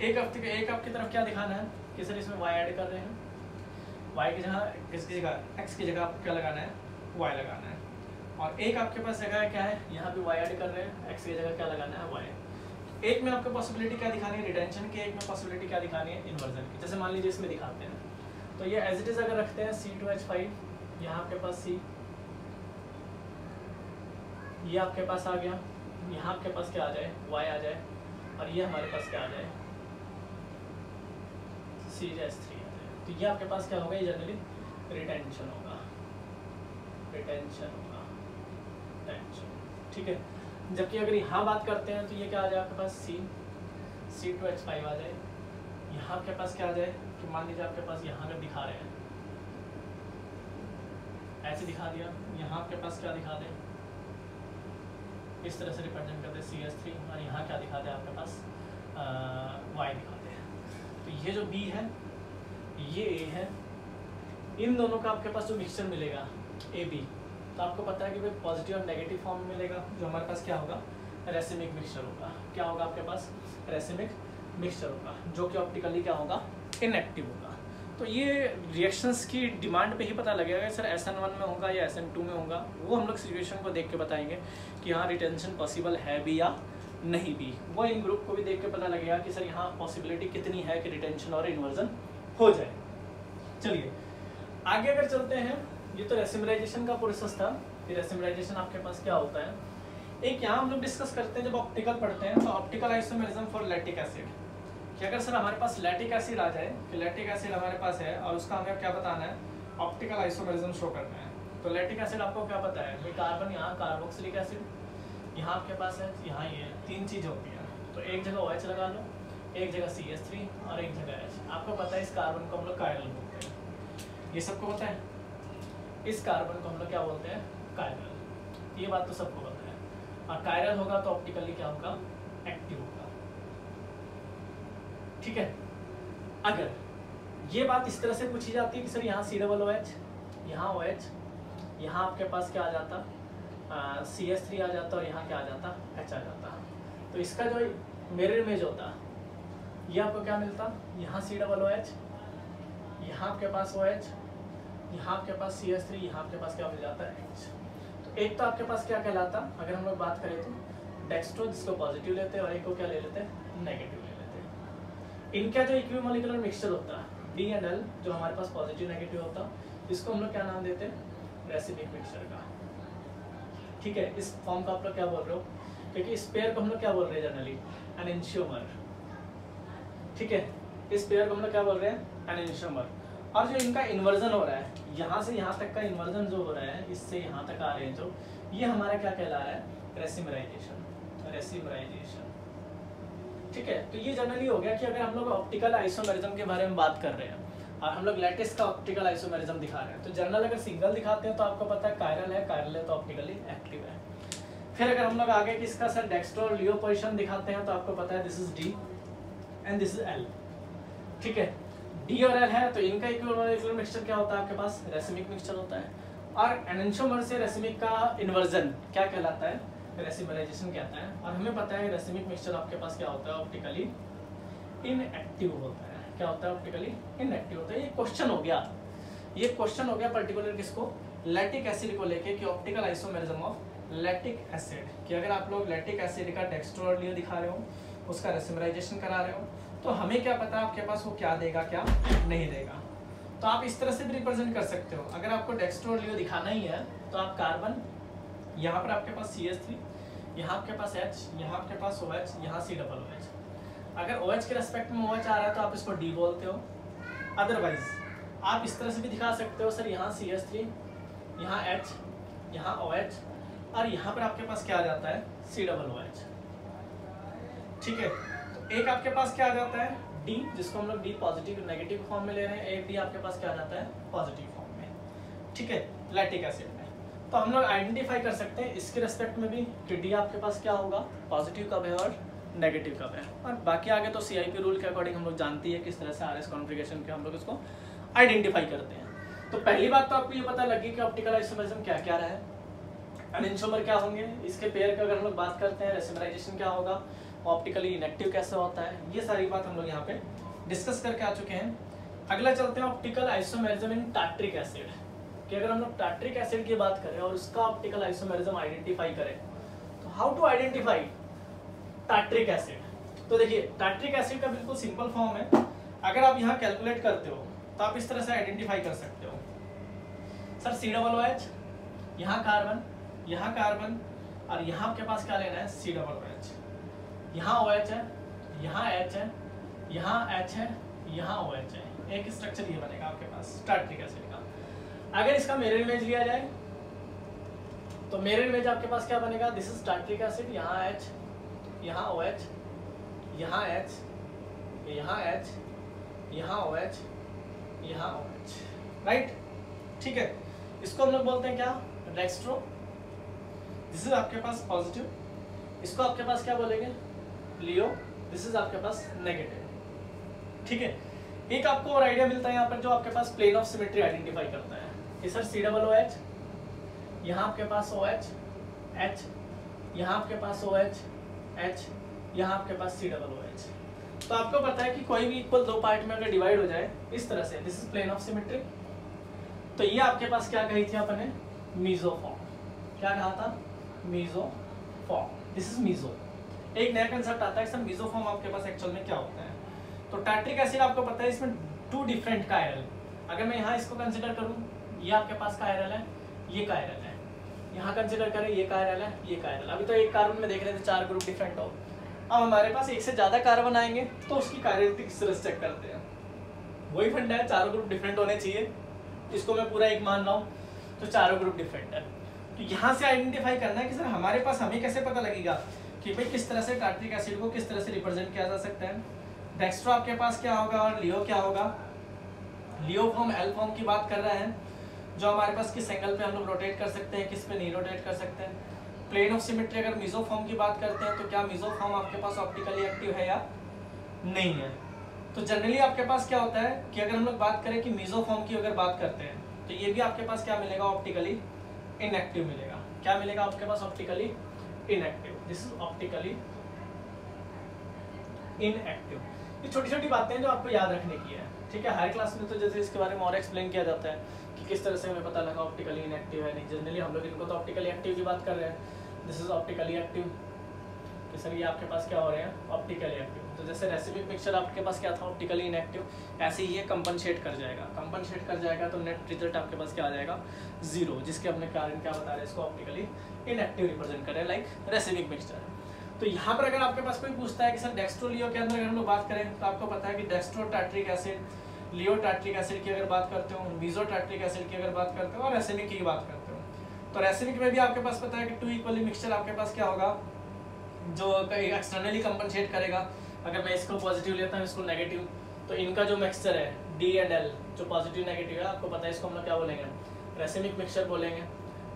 एक आपकी तरफ क्या दिखाना है कि सर इसमें Y ऐड कर रहे हैं, Y की जगह किसकी जगह X की जगह आपको क्या लगाना है, Y लगाना है, और एक आपके पास जगह क्या है, यहाँ भी Y ऐड कर रहे हैं, X की जगह क्या लगाना है, Y। एक में आपको पॉसिबिलिटी क्या दिखानी है, रिटेंशन की, एक में पॉसिबिलिटी क्या दिखानी है, इन्वर्जन की। जैसे मान लीजिए इसमें दिखाते हैं, तो ये एज इट इज अगर रखते हैं C2H5, यहाँ आपके पास C, ये आपके पास आ गया, यहाँ आपके पास क्या आ जाए, Y आ जाए, और ये हमारे पास क्या आ जाए, CH3 आ जाए। तो ये आपके पास क्या होगा, ये जनरली रिटेंशन होगा, रिटेंशन होगा, टेंशन, ठीक है। जबकि अगर यहाँ बात करते हैं तो ये क्या आ जाए आपके पास, C2H5 आ जाए, यहाँ आपके पास क्या आ जाए कि मान लीजिए आपके पास यहाँ अगर दिखा रहे हैं ऐसे दिखा दिया, यहाँ आपके पास क्या दिखा दे, इस तरह से रिप्रेजेंट कर दे CS3, और यहाँ क्या दिखा दे आपके पास Y दिखा दे। तो ये जो B है, ये A है, इन दोनों का आपके पास जो मिक्सचर मिलेगा AB, तो आपको पता है कि भाई पॉजिटिव और नेगेटिव फॉर्म में मिलेगा, जो हमारे पास क्या होगा, रेसिमिक मिक्सचर होगा। क्या होगा आपके पास, रेसिमिक मिक्सचर होगा, जो कि ऑप्टिकली क्या होगा, इनएक्टिव होगा। तो ये रिएक्शंस की डिमांड पे ही पता लगेगा सर SN1 में होगा या SN2 में होगा, वो हम लोग सिचुएशन को देख के बताएंगे कि यहाँ रिटेंशन पॉसिबल है भी या नहीं भी। वो इन ग्रुप को भी देख के पता लगेगा कि सर यहाँ पॉसिबिलिटी कितनी है कि रिटेंशन और इन्वर्जन हो जाए। चलिए आगे अगर चलते हैं, ये तो रेसिमराइजेशन का प्रोसेस था। फिर रेसिमराइजेशन आपके पास क्या होता है, एक यहाँ हम लोग डिस्कस करते हैं जब ऑप्टिकल पढ़ते हैं, तो optical isomerism for lactic acid, कि अगर सर हमारे पास लैक्टिक एसिड आ जाए कि लैक्टिक एसिड हमारे पास है और उसका हमें क्या बताना है, ऑप्टिकल आइसोमेरिज्म शो करना है। तो लैक्टिक एसिड आपको क्या पता है, ये कार्बन, यहाँ कार्बोक्सिलिक एसिड, यहाँ आपके पास है, यहाँ ये 3 चीज़ होती है। तो एक जगह OH लगा लो, एक जगह CH3 और एक जगह H। आपको पता है इस कार्बन को हम लोग कायरल बोलते हैं, ये सबको पता है, इस कार्बन को हम लोग क्या बोलते हैं, कायरल, ये बात तो सबको पता है। और कायरल होगा तो ऑप्टिकली क्या होगा, एक्टिव होगा, ठीक है। अगर ये बात इस तरह से पूछी जाती है कि सर यहाँ COOH, यहाँ OH, यहाँ आपके पास क्या आ जाता, CH3 आ जाता और यहाँ क्या आ जाता, H आ जाता, तो इसका जो मिरर इमेज होता ये आपको क्या मिलता, यहाँ COOH, यहाँ आपके पास OH, यहाँ आपके पास CH3, यहाँ आपके पास क्या मिल जाता है, H। तो एक तो आपके पास क्या कहलाता, अगर हम लोग बात करें तो डेक्स्ट्रो, जिसको पॉजिटिव लेते हैं, और एक को क्या ले लेते हैं, नेगेटिव ले लेते हैं। इनका जो इक्विमोलिकुलर मिक्सचर होता है D and L, जो हमारे पास पॉजिटिव नेगेटिव होता, इसको हम लोग क्या नाम देते हैं, रेसिमिक मिक्सचर का। ठीक है, इस फॉर्म का आप लोग क्या बोल रहे हो, क्योंकि इस पेयर को हम लोग क्या बोल रहे हैं जनरली, एनेंशियोमर। ठीक है, इस पेयर को हम लोग क्या बोल रहे हैं, एनेंशियोमर। और जो इनका इन्वर्जन हो रहा है, यहाँ से यहाँ तक का इन्वर्जन जो हो रहा है, इससे यहाँ तक आ रहे हैं जो, ये हमारा क्या कहला रहा है, रेसिमराइजेशन। रेसिमराइजेशन। ठीक है, तो ये जनरली हो गया कि अगर हम लोग ऑप्टिकल आइसोमेरिज्म के बारे में बात कर रहे हैं और हम लोग लैटिस का ऑप्टिकल आइसोमेरिज्म दिखा रहे हैं, तो जनरल अगर सिंगल दिखाते हैं तो आपको पता है कायरल है तो ऑप्टिकली एक्टिव है। फिर अगर हम लोग आगे कि इसका सर डेक्स्ट्रो और लियो पोजीशन दिखाते हैं तो आपको पता है this is D and this is L. ठीक है, डी और एल है तो इनका इक्विमोलेक्युलर मिक्सचर क्या होता है आपके पास, रेसिमिक मिक्सचर होता है। और एनेंशियोमर से रेसिमिक का इन्वर्जन क्या कहलाता है, रेसिमराइजेशन कहता है। और हमें पता है रेसिमिक मिक्सचर आपके पास क्या होता है, ऑप्टिकली इनएक्टिव होता है। क्या होता है, ऑप्टिकली इनएक्टिव होता है। ये क्वेश्चन हो गया, ये क्वेश्चन हो गया पर्टिकुलर किसको, लैक्टिक एसिड को लेके कि optical isomerism of lactic acid, कि अगर आप लोग लैक्टिक एसिड का डेक्स्ट्रो और लियो दिखा रहे हो, उसका रेसिमराइजेशन करा रहे हो, तो हमें क्या पता आपके पास वो क्या देगा क्या नहीं देगा। तो आप इस तरह से भी रिप्रेजेंट कर सकते हो। अगर आपको डेक्स्ट्रो और लियो दिखाना ही है तो आप कार्बन, यहाँ पर आपके पास CH3, यहाँ आपके पास H, यहाँ आपके पास OH, यहाँ COOH। अगर OH के रेस्पेक्ट में OH आ रहा है तो आप इसको D बोलते हो। अदरवाइज आप इस तरह से भी दिखा सकते हो, सर यहाँ CH3, यहाँ H, यहाँ OH और यहाँ पर आपके पास क्या आ जाता है, COOH। ठीक है, तो एक आपके पास क्या आ जाता है D, जिसको हम लोग D पॉजिटिव नेगेटिव फॉर्म में ले रहे हैं, एक D आपके पास क्या आ जाता है, पॉजिटिव फॉर्म में। ठीक है, लैक्टिक एसिड में। तो हम लोग आइडेंटिफाई कर सकते हैं इसके रेस्पेक्ट में भी कि D आपके पास क्या होगा, पॉजिटिव कब है और नेगेटिव कब है। और बाकी आगे तो CIP रूल के अकॉर्डिंग हम लोग जानती है किस तरह से RS कॉन्फ़िगरेशन के हम लोग इसको आइडेंटिफाई करते हैं। तो पहली बात तो आपको ये पता लगी कि ऑप्टिकल आइसोमेरिज्म क्या क्या रहा है, एनेंशियोमर क्या होंगे, इसके पेयर की अगर हम लोग बात करते हैं, रेसिमराइजेशन क्या होगा, ऑप्टिकली इनएक्टिव कैसे होता है, ये सारी बात हम लोग यहाँ पे डिस्कस करके आ चुके हैं। अगला चलते हैं optical isomerism in tartaric acid, कि अगर हम लोग टार्ट्रिक एसिड की बात करें और उसका ऑप्टिकल आइसोमेरिज्म आइडेंटिफाई करें, तो how to identify tartaric acid. तो देखिए टार्ट्रिक एसिड का बिल्कुल सिंपल फॉर्म है, अगर आप यहाँ कैलकुलेट करते हो तो आप इस तरह से आइडेंटिफाई कर सकते हो, सर COOH, यहाँ कार्बन और यहाँ आपके पास क्या लेना है, COOH, यहाँ OH है, यहाँ H है, यहाँ H है, यहाँ OH है। एक स्ट्रक्चर ये बनेगा आपके पास टार्ट्रिक एसिड का। अगर इसका मिरर इमेज लिया जाए तो मिरर इमेज आपके पास क्या बनेगा, दिस इज टार्ट्रिक एसिड, यहाँ H, यहाँ OH, यहाँ H, यहाँ H, यहाँ OH, यहाँ OH, राइट। ठीक है, इसको हम लोग बोलते हैं क्या, डेक्स्ट्रो। दिस इज आपके पास पॉजिटिव, इसको आपके पास क्या बोलेंगे, लियो। दिस इज आपके पास नेगेटिव। ठीक है, एक आपको और आइडिया मिलता है यहाँ पर जो आपके पास प्लेन ऑफ सिमेट्री आइडेंटिफाई करता है कि सर COOH, यहाँ आपके पास OH, H, यहाँ आपके पास OH, H, यहाँ आपके पास COOH। तो आपको पता है कि कोई भी इक्वल दो पार्ट में अगर डिवाइड हो जाए इस तरह से, this is plane of symmetry, तो ये आपके पास क्या कही थी आपने, मीजोफॉर्म। क्या कहा था, मीजोफॉर्म। This is meso. एक नया कंसेप्ट आता है सर मीजोफॉर्म आपके पास एक्चुअल में क्या होता है। तो टार्ट्रिक एसिड आपको पता है इसमें 2 डिफरेंट कायरल, अगर मैं यहाँ इसको कंसिडर करूँ, ये आपके पास कायरल है, ये कायरल है, यहाँ कंसिडर करें ये कायरल है, ये कायरल। अभी तो एक कार्बन में देख रहे थे 4 ग्रुप डिफरेंट हो, अब हमारे पास एक से ज्यादा कार्बन आएंगे तो उसकी कायरलिटी किस तरह से चेक करते हैं, वही फंडा है, 4 ग्रुप डिफरेंट होने चाहिए, इसको मैं पूरा एक मान रहा हूँ, तो 4 ग्रुप डिफरेंट है। तो यहाँ से आइडेंटिफाई करना है कि सर हमारे पास, हमें कैसे पता लगेगा कि भाई किस तरह से टार्ट्रिक एसिड को किस तरह से रिप्रेजेंट किया जा सकता है। डेक्स्ट्रो आपके पास क्या होगा और लियो क्या होगा, लियो फॉर्म एल फॉर्म की बात कर रहा है, जो हमारे पास किस एंगल पे हम लोग रोटेट कर सकते हैं, किस पे नहीं रोटेट कर सकते हैं। प्लेन ऑफ सिमेट्री अगर मीजो फॉर्म की बात करते हैं तो क्या मीजो फॉर्म आपके पास ऑप्टिकली एक्टिव है या नहीं है। तो जनरली आपके पास क्या होता है कि अगर हम लोग बात करें कि मीजो फॉर्म की अगर बात करते हैं तो ये भी आपके पास क्या मिलेगा, ऑप्टिकली इनएक्टिव मिलेगा। क्या मिलेगा आपके पास, optically inactive. This is optically inactive. ये छोटी छोटी बातें जो आपको याद रखने की है, ठीक है। हर क्लास में तो जैसे इसके बारे में और एक्सप्लेन किया जाता है कि किस तरह से हमें पता लगा ऑप्टिकली इनएक्टिव है नहीं। जनरली हम लोग इनको तो ऑप्टिकली एक्टिव की बात कर रहे हैं, दिस इज ऑप्टिकली एक्टिव, कि सर ये आपके पास क्या हो रहे हैं, ऑप्टिकली एक्टिव। तो जैसे रेसिमिक मिक्सचर आपके पास क्या था, ऑप्टिकली इनएक्टिव, ऐसे ही ये कंपनसेट कर जाएगा। कंपनसेट कर जाएगा तो नेट रिजल्ट आपके पास क्या आ जाएगा, 0, जिसके अपने कारण क्या बता रहे हैं, इसको ऑप्टिकली इनएक्टिव रिप्रेजेंट करें लाइक रेसिमिक मिक्सचर। तो यहाँ पर अगर आपके पास कोई पूछता है कि सर डेक्स्ट्रो लियो के अंदर अगर हम लोग बात करें तो आपको पता है कि डेक्स्ट्रो टार्ट्रिक एसिड, लियो टार्ट्रिक एसिड की अगर बात करते हो, मीजो टार्ट्रिक एसिड की अगर बात करते हो और रेसिमिक की बात करते हो, तो रेसिमिक में भी आपके पास पता है कि 2 इक्वली मिक्सचर आपके पास क्या होगा, जो एक्सटर्नली कंपनसेट करेगा। अगर मैं इसको पॉजिटिव लेता हूँ, इसको नेगेटिव, तो इनका जो मिक्सचर है डी एंड एल, जो पॉजिटिव नेगेटिव है, आपको पता है इसको हम लोग क्या बोलेंगे, रेसिमिक मिक्सचर बोलेंगे।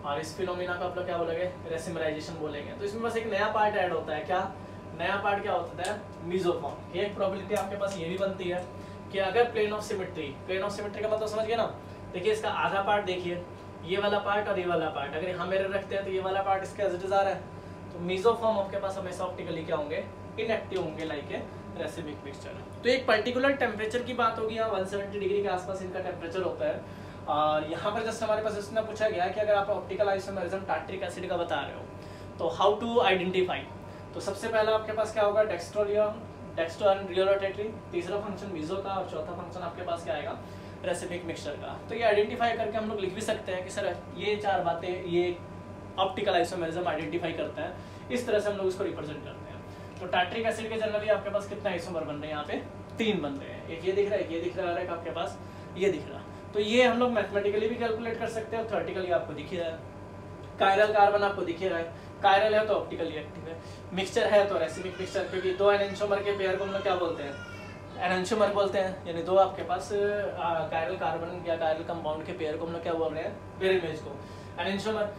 और इस फिनोमिना को आप लोग क्या बोलेंगे, रेसिमराइजेशन बोलेंगे। तो इसमें बस एक नया पार्ट ऐड होता है, क्या नया पार्ट क्या होता है, मीजोफॉर्म। एक प्रोबेबिलिटी आपके पास ये भी बनती है कि अगर plane of symmetry, plane of symmetry का मतलब समझ गए ना, देखिए इसका आधा पार्ट देखिए, ये वाला पार्ट और ये वाला पार्ट अगर यहाँ मेरे रखते हैं तो ये वाला पार्ट इसका एज इट इज आ रहा है, तो मीजोफॉर्म आपके पास हमेशा ऑप्टिकली क्या होंगे, इनएक्टिव होंगे लाइक ए रेसिमिक मिक्सचर। तो एक पर्टिकुलर टेम्परेचर की बात होगी, यहाँ 170 डिग्री के आसपास इनका टेम्परेचर होता है। और यहाँ पर जस्ट हमारे पास इसमें पूछा गया कि अगर आप ऑप्टिकल आइसोमेरिज्म टार्ट्रिक एसिड का बता रहे हो तो हाउ टू आइडेंटिफाई। तो सबसे पहला आपके पास क्या होगा, डेक्स्ट्रो एंड रियो रोटेटरी, तीसरा फंक्शन मीजो का और चौथा फंक्शन आपके पास क्या आएगा, रेसिमिक मिक्सचर का। तो ये आइडेंटिफाई करके हम लोग लिख भी सकते हैं कि सर ये 4 बातें ये ऑप्टिकल आइसोमेरिज्म आइडेंटिफाई करता है, इस तरह से हम लोग इसको रिप्रेजेंट करते हैं। तो टार्ट्रिक एसिड के जनरली आपके पास कितना आइसोमर बन रहे हैं, यहाँ पे 3 बन रहे हैं, एक ये दिख रहा है, एक ये दिख रहा है, एक आपके पास ये दिख रहा है। तो ये हम लोग मैथमेटिकली भी कैलकुलेट कर सकते हैं और थ्योरेटिकली आपको दिख ही रहा है। कायरल कार्बन आपको दिख ही रहा है, कायरल है तो ऑप्टिकली एक्टिव है, मिक्सचर है तो रेसिमिक मिक्सचर, क्योंकि 2 एनेंटियोमर के पेयर को हम लोग क्या बोलते हैं, एनेंटियोमर बोलते हैं, यानी 2 आपके पास कायरल कार्बन या कायरल कंपाउंड के पेयर को हम लोग क्या बोल रहे हैं, पेयर इमेज को एनेंटियोमर।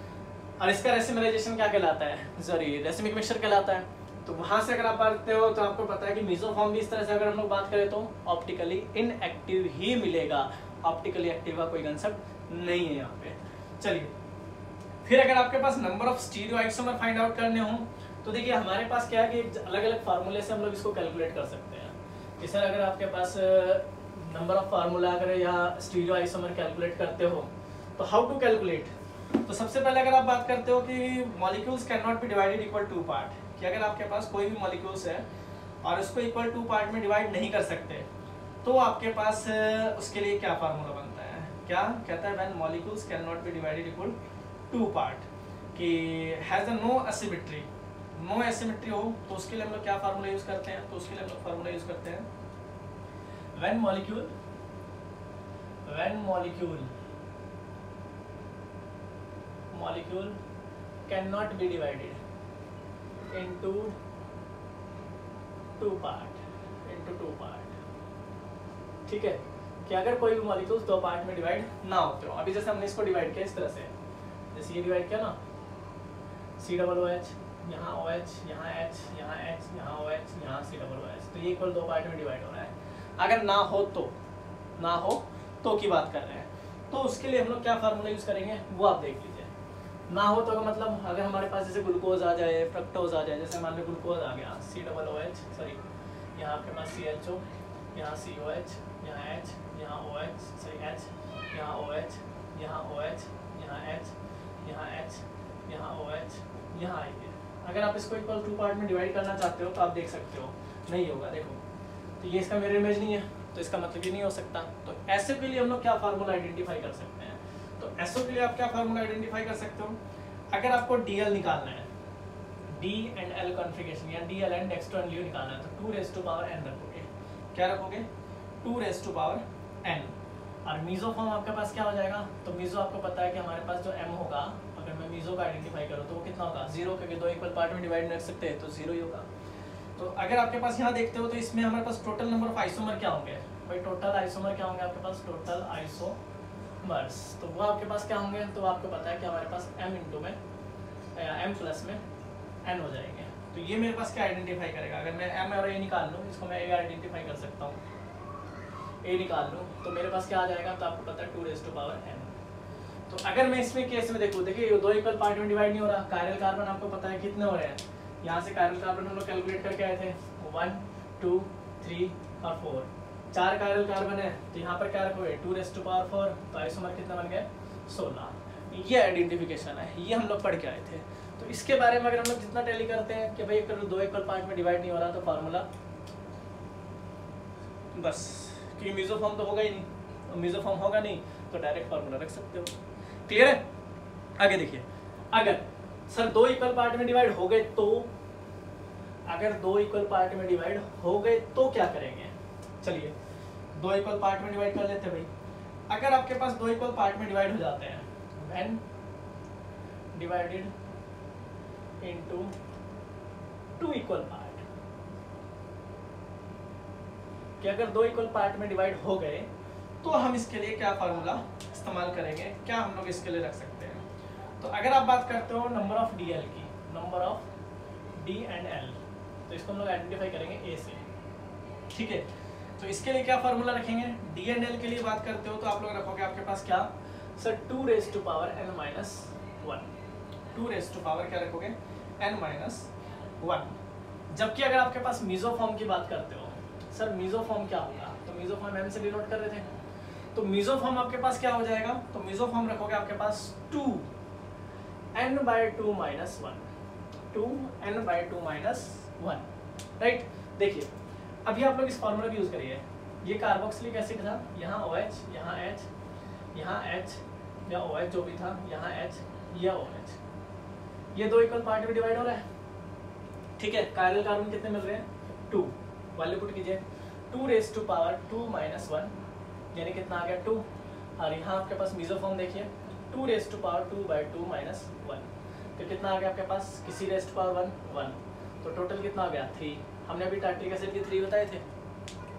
और इसका रेसिमराइजेशन क्या कहलाता है, सॉरी रेसिमिक मिक्सचर कहलाता है। तो वहां से अगर आप पढ़ते हो तो आपको पता है कि मीजोफॉर्म भी इस तरह से अगर हम लोग बात करें तो ऑप्टिकली इनएक्टिव ही मिलेगा, ऑप्टिकली एक्टिव का कोई कंसेप्ट नहीं है यहाँ पे। चलिए फिर अगर आपके पास number of stereo isomer find out करने हो तो देखिए हमारे पास क्या है कि अलग अलग फार्मूले से हम लोग इसको कैलकुलेट कर सकते हैं कि सर अगर आपके पास नंबर ऑफ फार्मूला अगर या स्टीरियो आइसोमर कैलकुलेट करते हो तो हाउ टू कैलकुलेट। तो सबसे पहले अगर आप बात करते हो कि molecules can not be divided equal 2 part, कि अगर आपके पास कोई भी मॉलिक्यूल्स है और उसको इक्वल 2 पार्ट में डिवाइड नहीं कर सकते तो आपके पास उसके लिए क्या फार्मूला बनता है, क्या कहता है, when molecules can not be divided equal 2 part, कि has a no asymmetry, no asymmetry हो तो उसके लिए हम लोग क्या फार्मूला यूज करते हैं, तो उसके लिए हम लोग फार्मूला यूज करते हैं when molecule can not be divided into 2 part, ठीक है, कि अगर कोई भी मॉलिक्यूल्स 2 पार्ट में डिवाइड ना होते हो। अभी जैसे हमने इसको डिवाइड किया इस तरह से, जैसे ये डिवाइड किया ना, COOH, यहाँ OH, यहाँ H, यहाँ H, यहाँ OH, यहाँ COOH, तो ये इक्वल 2 पार्ट में डिवाइड हो रहा है। अगर ना हो तो की बात कर रहे हैं, तो उसके लिए हम लोग क्या फार्मूला यूज करेंगे वो आप देख लीजिए। ना हो तो मतलब अगर हमारे पास जैसे ग्लूकोज आ जाए, फ्रक्टोज आ जाए, जैसे मान लो ग्लूकोज आ गया, COOH, सॉरी यहाँ आपके पास CHO, यहाँ COH, यहाँ H, यहाँ OH, सॉरी H, यहाँ OH, यहाँ OH, यहाँ H, यहाँ H, यहाँ OH, यहाँ आइए। अगर आप इसको इक्वल 2 पार्ट में डिवाइड करना चाहते हो तो आप देख सकते हो, नहीं होगा, देखो तो ये इसका मिरर इमेज नहीं है तो इसका मतलब ये नहीं हो सकता। तो ऐसे के लिए हम लोग क्या फार्मूला आइडेंटिफाई कर सकते हैं, तो ऐसो के लिए आप क्या फार्मूला आइडेंटिफाई कर सकते हो, अगर आपको DL निकालना है, D एंड L कॉन्फ़िगरेशन या DL एंड डेक्स्ट्रो एंड लियो निकालना है तो 2 रेज़ टू पावर n रखोगे, क्या रखोगे, 2 रेज़ टू पावर n। और मीजो फॉर्म आपके पास क्या हो जाएगा, तो मीजो आपको पता है कि हमारे पास जो m होगा, अगर मैं मीजो का आइडेंटिफाई करूँ तो वो कितना होगा, 0, क्योंकि 2 इक्वल पार्ट में डिवाइड नहीं कर सकते तो 0 ही होगा। तो अगर आपके पास यहाँ देखते हो तो इसमें हमारे पास टोटल नंबर ऑफ आइसोमर क्या होंगे, भाई टोटल आइसोमर क्या होंगे आपके पास, टोटल आइसोमर्स, तो वो आपके पास क्या होंगे, तो आपको पता है कि हमारे पास m प्लस में n हो जाएंगे। तो ये मेरे पास क्या आइडेंटिफाई करेगा, अगर मैं m और a निकाल लूँ, इसको मैं a आइडेंटिफाई कर सकता हूँ, a निकाल लूँ तो मेरे पास क्या आ जाएगा, तो आपको पता है 2 रेज़ टू पावर n। तो अगर मैं इसमें केस में देखूँ, देखिए 2 इक्वल पार्ट में डिवाइड नहीं हो रहा, कायरल कार्बन आपको पता है कितने हो रहे हैं, यहाँ से कायरल कार्बन हम लोग कैलकुलेट करके आए थे 1, 2, 3 और 4, 4 कायरल कार्बन है, तो यहाँ पर क्या रखोगे 2 रेज़ टू पावर 4, तो आइसोमर कितना बन गया 16। ये आइडेंटिफिकेशन है, ये हम लोग पढ़ के आए थे। तो इसके बारे में अगर हम लोग जितना टैली करते हैं कि भाई अगर 2 इक्वल पार्ट में डिवाइड नहीं हो रहा तो फार्मूला बस, क्योंकि मीजोफॉर्म तो होगा ही नहीं, और मीजोफॉर्म होगा नहीं तो डायरेक्ट फार्मूला रख सकते हो। क्लियर है? आगे देखिए, अगर सर दो इक्वल पार्ट में डिवाइड हो गए तो, अगर दो इक्वल पार्ट में डिवाइड हो गए तो क्या करेंगे? चलिए दो इक्वल पार्ट में डिवाइड कर लेते हैं भाई। अगर आपके पास दो इक्वल पार्ट में डिवाइड हो जाते हैं, when divided into two equal part, कि अगर दो इक्वल पार्ट में डिवाइड हो गए तो हम इसके लिए क्या फार्मूला इस्तेमाल करेंगे, क्या हम लोग इसके लिए रख सकते हैं? तो अगर आप बात करते हो नंबर ऑफ डी एल की, number of D and L, तो इसको हम लोग आइडेंटिफाई करेंगे ए से। ठीक है, तो इसके लिए क्या फार्मूला रखेंगे? डी एंड एल के लिए बात करते हो तो आप लोग रखोगे आपके पास क्या sir, 2 raised to power n minus 1, 2 raised to power क्या रखोगे? n minus 1। जबकि अगर आपके पास मीजोफॉर्म की बात करते हो, सर मीजोफॉर्म क्या होगा? तो मीजोफॉर्म m से डिनोट कर रहे थे, तो मीजोफॉर्म आपके पास क्या हो जाएगा? तो मीजोफॉर्म रखोगे आपके पास 2n/2 minus 1, 2n/2 minus 1, right? देखिए अभी आप लोग इस फॉर्मूला भी यूज करिए। ये कार्बोक्सिलिक एसिड था, यहाँ OH, यहाँ H, यहाँ H या OH जो भी था, यहाँ H या OH, ये दो इक्वल पार्ट में डिवाइड हो रहा है। ठीक है, कायरल कार्बन कितने मिल रहे हैं? 2, वैल्यू पुट कीजिए, 2 raised to power 2 minus 1, यानी कितना आ गया 2। और यहाँ आपके पास मीजोफॉर्म देखिए, 2 raised to power 2/2 minus 1, तो कितना आ गया आपके पास? किसी raised to power 1, तो टोटल कितना आ गया? 3। हमने अभी टार्ट्रिक एसिड के 3 बताए थे,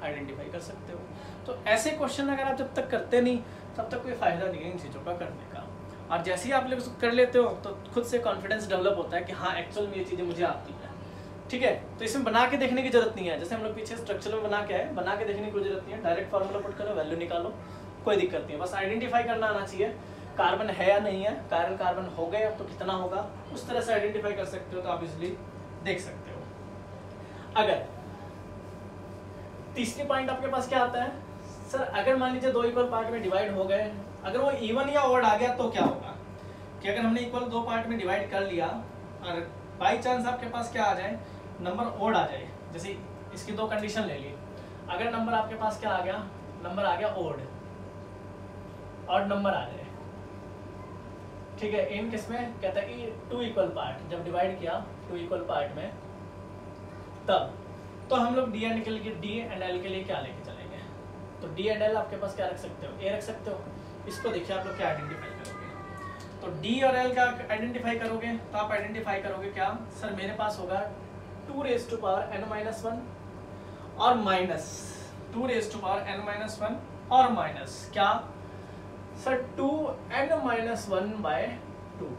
आइडेंटिफाई कर सकते हो। तो ऐसे क्वेश्चन अगर आप जब तक करते नहीं तब तक कोई फायदा नहीं है इन चीज़ों का करने का, और जैसे ही आप लोग कर लेते हो तो खुद से कॉन्फिडेंस डेवलप होता है कि हाँ एक्चुअल में ये चीज़ें मुझे आती हैं। ठीक है, तो इसमें बना के देखने की जरूरत नहीं है, जैसे हम लोग पीछे स्ट्रक्चर में बना के आए, बना के देखने की कोई जरूरत नहीं है, डायरेक्ट फार्मूला पुट करो, वैल्यू निकालो, कोई दिक्कत नहीं है। बस आइडेंटिफाई करना आना चाहिए, कार्बन है या नहीं है, कायरल कार्बन हो गए अब तो कितना होगा, उस तरह से आइडेंटिफाई कर सकते हो, तो आप इजिली देख सकते हो। अगर तीसरी पॉइंट आपके पास क्या आता है? सर अगर मान लीजिए दो इक्वल पार्ट में डिवाइड हो गए, अगर वो इवन या ऑड आ गया तो क्या होगा? कि अगर हमने इक्वल दो पार्ट में डिवाइड कर लिया और बाई चांस आपके पास क्या आ जाए, नंबर ऑड आ जाए, जैसे इसकी दो कंडीशन ले ली, अगर नंबर आपके पास क्या आ गया, नंबर आ गया ऑड नंबर आ जाए, ठीक है, इन किस में कहता है कि टू इक्वल पार्ट जब डिवाइड किया टू इक्वल पार्ट में, तब तो हम लोग डी एंड एल के लिए क्या लेके चलेंगे? तो डी एंड एल आपके पास क्या रख सकते हो? ए रख सकते हो। इसको देखिए आप लोग क्या आइडेंटिफाई करोगे, तो डी और एल का आइडेंटिफाई करोगे तो आप आइडेंटिफाई करोगे क्या? सर मेरे पास होगा 2 raised to power n-1 और minus 2 raised to power n-1 और माइनस क्या सर 2n-1/2,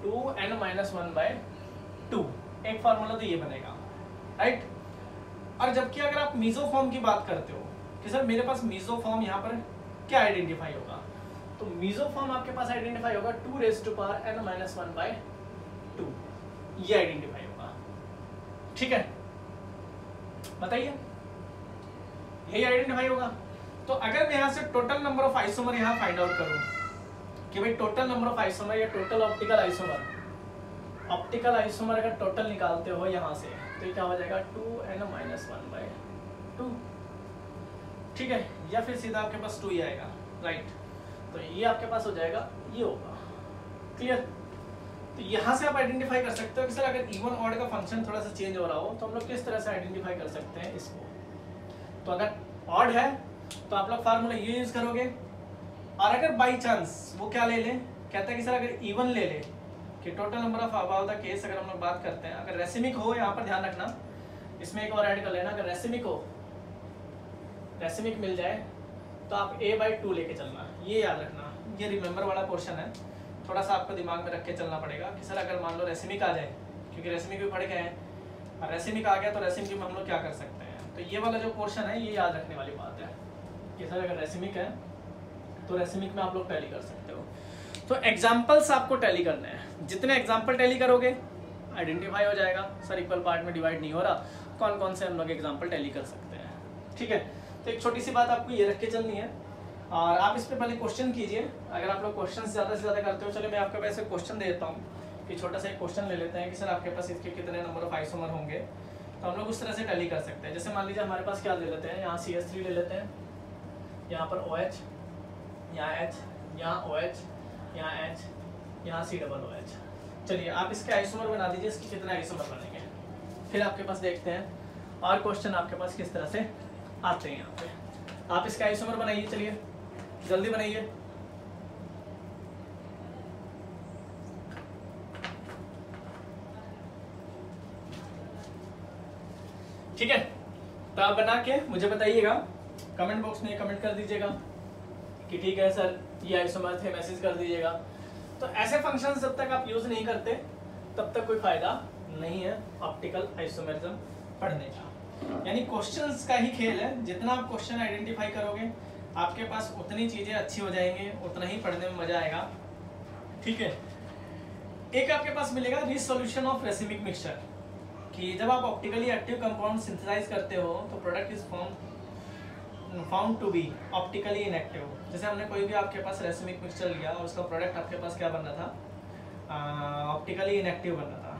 2n-1/2, एक फार्मूला तो ये बनेगा, राइट? और जबकि अगर आप मीजोफॉर्म की बात करते हो कि सर मेरे पास मीजोफॉर्म यहाँ पर क्या आइडेंटिफाई होगा, तो मीजोफॉर्म आपके पास आइडेंटिफाई होगा 2 raised to power n-1/2, ये आइडेंटिफाई होगा। ठीक है, बताइए, यही आइडेंटिफाई होगा। तो अगर मैं यहाँ से टोटल नंबर ऑफ आइसोमर यहाँ फाइंड आउट करूँ कि भाई टोटल नंबर ऑफ आइसोमर या टोटल ऑप्टिकल आइसोमर अगर टोटल निकालते हो यहाँ से तो ये क्या हो जाएगा 2n-1/2, ठीक है, या फिर सीधा आपके पास 2 ही आएगा, राइट? तो ये आपके पास हो जाएगा, ये होगा, क्लियर? तो यहाँ से आप आइडेंटिफाई कर सकते हो कि सर अगर इवन ऑड का फंक्शन थोड़ा सा चेंज हो रहा हो तो हम लोग किस तरह से आइडेंटिफाई कर सकते हैं इसको। तो अगर ऑड है तो आप लोग फार्मूला ये यूज करोगे, और अगर बाई चांस वो क्या ले ले, कहता है कि सर अगर इवन ले ले कि total number of about the case अगर हम लोग बात करते हैं, अगर रेसिमिक हो, यहाँ पर ध्यान रखना, इसमें एक और ऐड कर लेना, अगर रेसिमिक हो, रेसिमिक मिल जाए तो आप a/2 लेके चलना, ये याद रखना, ये रिमेंबर वाला पोर्शन है, थोड़ा सा आपको दिमाग में रख के चलना पड़ेगा कि सर अगर मान लो रेसिमिक आ जाए, क्योंकि रेसिमिक भी पढ़ गए हैं, और रेसिमिक आ गया तो रेसिमिक में हम लोग क्या कर सकते हैं, तो ये वाला जो पोर्शन है ये याद रखने वाली बात है कि सर अगर रेसिमिक है तो रेसिमिक में आप लोग टैली कर सकते हो। तो एग्जाम्पल्स आपको टैली करने हैं, जितने एग्जाम्पल टैली करोगे आइडेंटिफाई हो जाएगा सर इक्वल पार्ट में डिवाइड नहीं हो रहा, कौन कौन से हम लोग एग्जाम्पल टैली कर सकते हैं। ठीक है, तो एक छोटी सी बात आपको ये रख के चलनी है, और आप इस पर पहले क्वेश्चन कीजिए। अगर आप लोग क्वेश्चन ज़्यादा से ज़्यादा करते हो, चलो मैं आपके पास क्वेश्चन दे देता हूँ कि छोटा सा एक क्वेश्चन ले लेते हैं कि सर आपके पास इसके कितने नंबर ऑफ आइसोमर होंगे, तो हम लोग उस तरह से टैली कर सकते हैं। जैसे मान लीजिए हमारे पास क्या ले लेते हैं, यहाँ CH3 ले लेते हैं, यहाँ पर OH, यहाँ H, यहाँ OH, यहाँ H, यहाँ COOH। चलिए आप इसके आइसोमर बना दीजिए, इसके कितना आइसोमर बनेंगे, फिर आपके पास देखते हैं और क्वेश्चन आपके पास किस तरह से आते हैं। यहाँ पे आप इसके आइसोमर बनाइए, चलिए जल्दी बनाइए। ठीक है, तो आप बना के मुझे बताइएगा, कमेंट बॉक्स में कमेंट कर दीजिएगा कि ठीक है सर ये आइसोमर थे, मैसेज कर दीजिएगा। तो ऐसे फंक्शन जब तक आप यूज नहीं करते तब तक कोई फायदा नहीं है ऑप्टिकल आइसोमेरिज्म पढ़ने का। यानी क्वेश्चंस का ही खेल है, जितना आप क्वेश्चन आइडेंटिफाई करोगे आपके पास उतनी चीजें अच्छी हो जाएंगी, उतना ही पढ़ने में मजा आएगा। ठीक है, एक आपके पास मिलेगा रिसोल्यूशन ऑफ रेसिमिक मिक्सचर, कि जब आप ऑप्टिकली एक्टिव कंपाउंड सिंथेसाइज करते हो तो product is found to be optically inactive. जैसे हमने कोई भी आपके पास रेसिमिक मिक्सचर लिया और उसका प्रोडक्ट आपके पास क्या बनना था, ऑप्टिकली इनएक्टिव बनना था।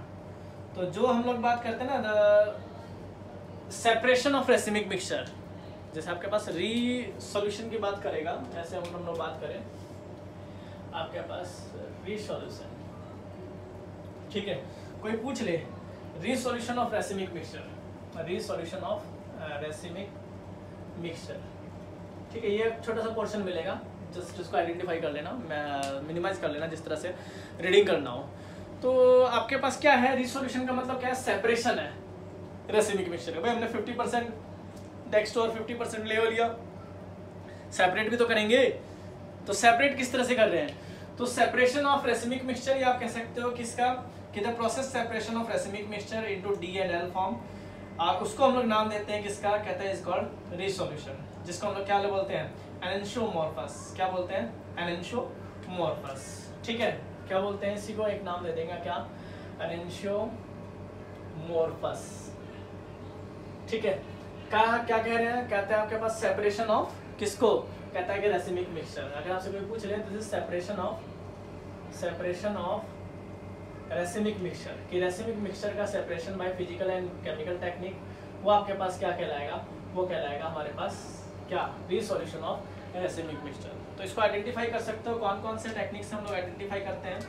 तो जो हम लोग बात करते हैं ना the separation of racemic mixture, जैसे आपके पास रीसोल्यूशन की बात करेगा, ऐसे हम लोग बात करें आपके पास रीसोल्यूशन, ठीक है, कोई पूछ ले resolution of racemic mixture, resolution of racemic mixture, ठीक है, ये छोटा सा पोर्शन मिलेगा, जिसको आइडेंटिफाई कर लेना, मिनिमाइज कर लेना जिस तरह से रीडिंग करना हो। तो आपके पास क्या है, रिसोल्यूशन का मतलब क्या है, सेपरेशन है रेसिमिक मिक्सचर का। भाई हमने 50% डेक्स्टो और 50% लेवल लिया, सेपरेट भी तो करेंगे, तो सेपरेट किस तरह से कर रहे हैं, तो सेपरेशन ऑफ रेसिमिक मिक्सचर, या आप कह सकते हो किसका, कि the process separation of racemic mixture into D and L form, उसको हम लोग नाम देते हैं किसका, कहते हैं इज कॉल्ड रिसोल्यूशन, जिसको हम लोग क्या बोलते हैं, एनेंशियोमॉर्फस। क्या बोलते हैं, एनेंशियोमॉर्फस। ठीक है, क्या बोलते हैं इसी को, एक नाम दे देंगे क्या, एनेंशियोमॉर्फस। ठीक है, क्या कह रहे हैं, कहते हैं आपके पास सेपरेशन ऑफ किसको, कहता है कि रेसिमिक मिक्सचर। अगर आपसे कोई पूछ ले this is separation of racemic mixture, कि रेसिमिक मिक्सचर का separation by physical and chemical technique, वो आपके पास क्या कहलाएगा, वो कहलाएगा हमारे पास क्या, रिसोल्यूशन ऑफ रेसिमिक मिक्सचर। तो इसको आइडेंटिफाई कर सकते हो, कौन कौन से टेक्निक से हम लोग आइडेंटिफाई करते हैं।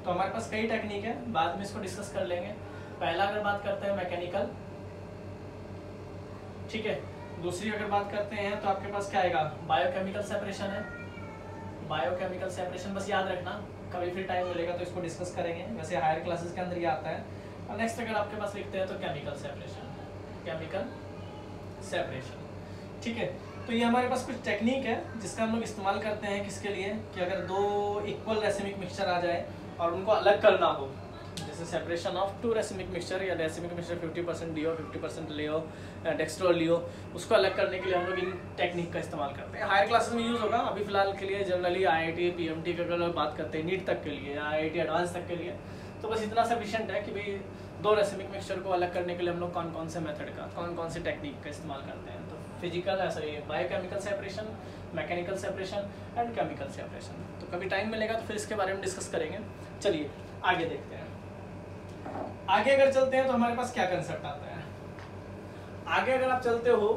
तो हमारे पास कई टेक्निक है, बाद में इसको डिस्कस कर लेंगे। पहला अगर बात करते हैं मैकेनिकल, ठीक है, दूसरी अगर बात करते हैं तो आपके पास क्या आएगा, बायोकेमिकल सेपरेशन है, बायोकेमिकल सेपरेशन, बस याद रखना, कभी फिर टाइम मिलेगा तो इसको डिस्कस करेंगे, वैसे हायर क्लासेस के अंदर ये आता है। और नेक्स्ट अगर आपके पास लिखते हैं तो केमिकल सेपरेशन, ठीक है। तो ये हमारे पास कुछ टेक्निक है जिसका हम लोग इस्तेमाल करते हैं, किसके लिए, कि अगर दो इक्वल रेसिमिक मिक्सचर आ जाए और उनको अलग करना हो, जैसे separation of to racemic mixture, या racemic mixture 50% laevo 50% laevo dextro laevo, उसको अलग करने के लिए हम लोग इन टेक्निक का इस्तेमाल करते हैं। हायर क्लासेस में यूज़ होगा, अभी फिलहाल के लिए जनरली IIT PMT की अगर बात करते हैं नीट तक के लिए या IIT एडवांस तक के लिए, तो बस इतना सफिशिएंट है कि भाई दो रेसिमिक मिक्सचर को अलग करने के लिए हम लोग कौन कौन से मेथड का, कौन कौन से टेक्निक का इस्तेमाल करते हैं। तो physical sorry biochemical separation, mechanical separation and chemical separation. तो कभी टाइम मिलेगा तो फिर इसके बारे में डिस्कस करेंगे। चलिए आगे देखते हैं। आगे अगर चलते हैं तो हमारे पास क्या कंसेप्ट आता है, आगे अगर आप चलते हो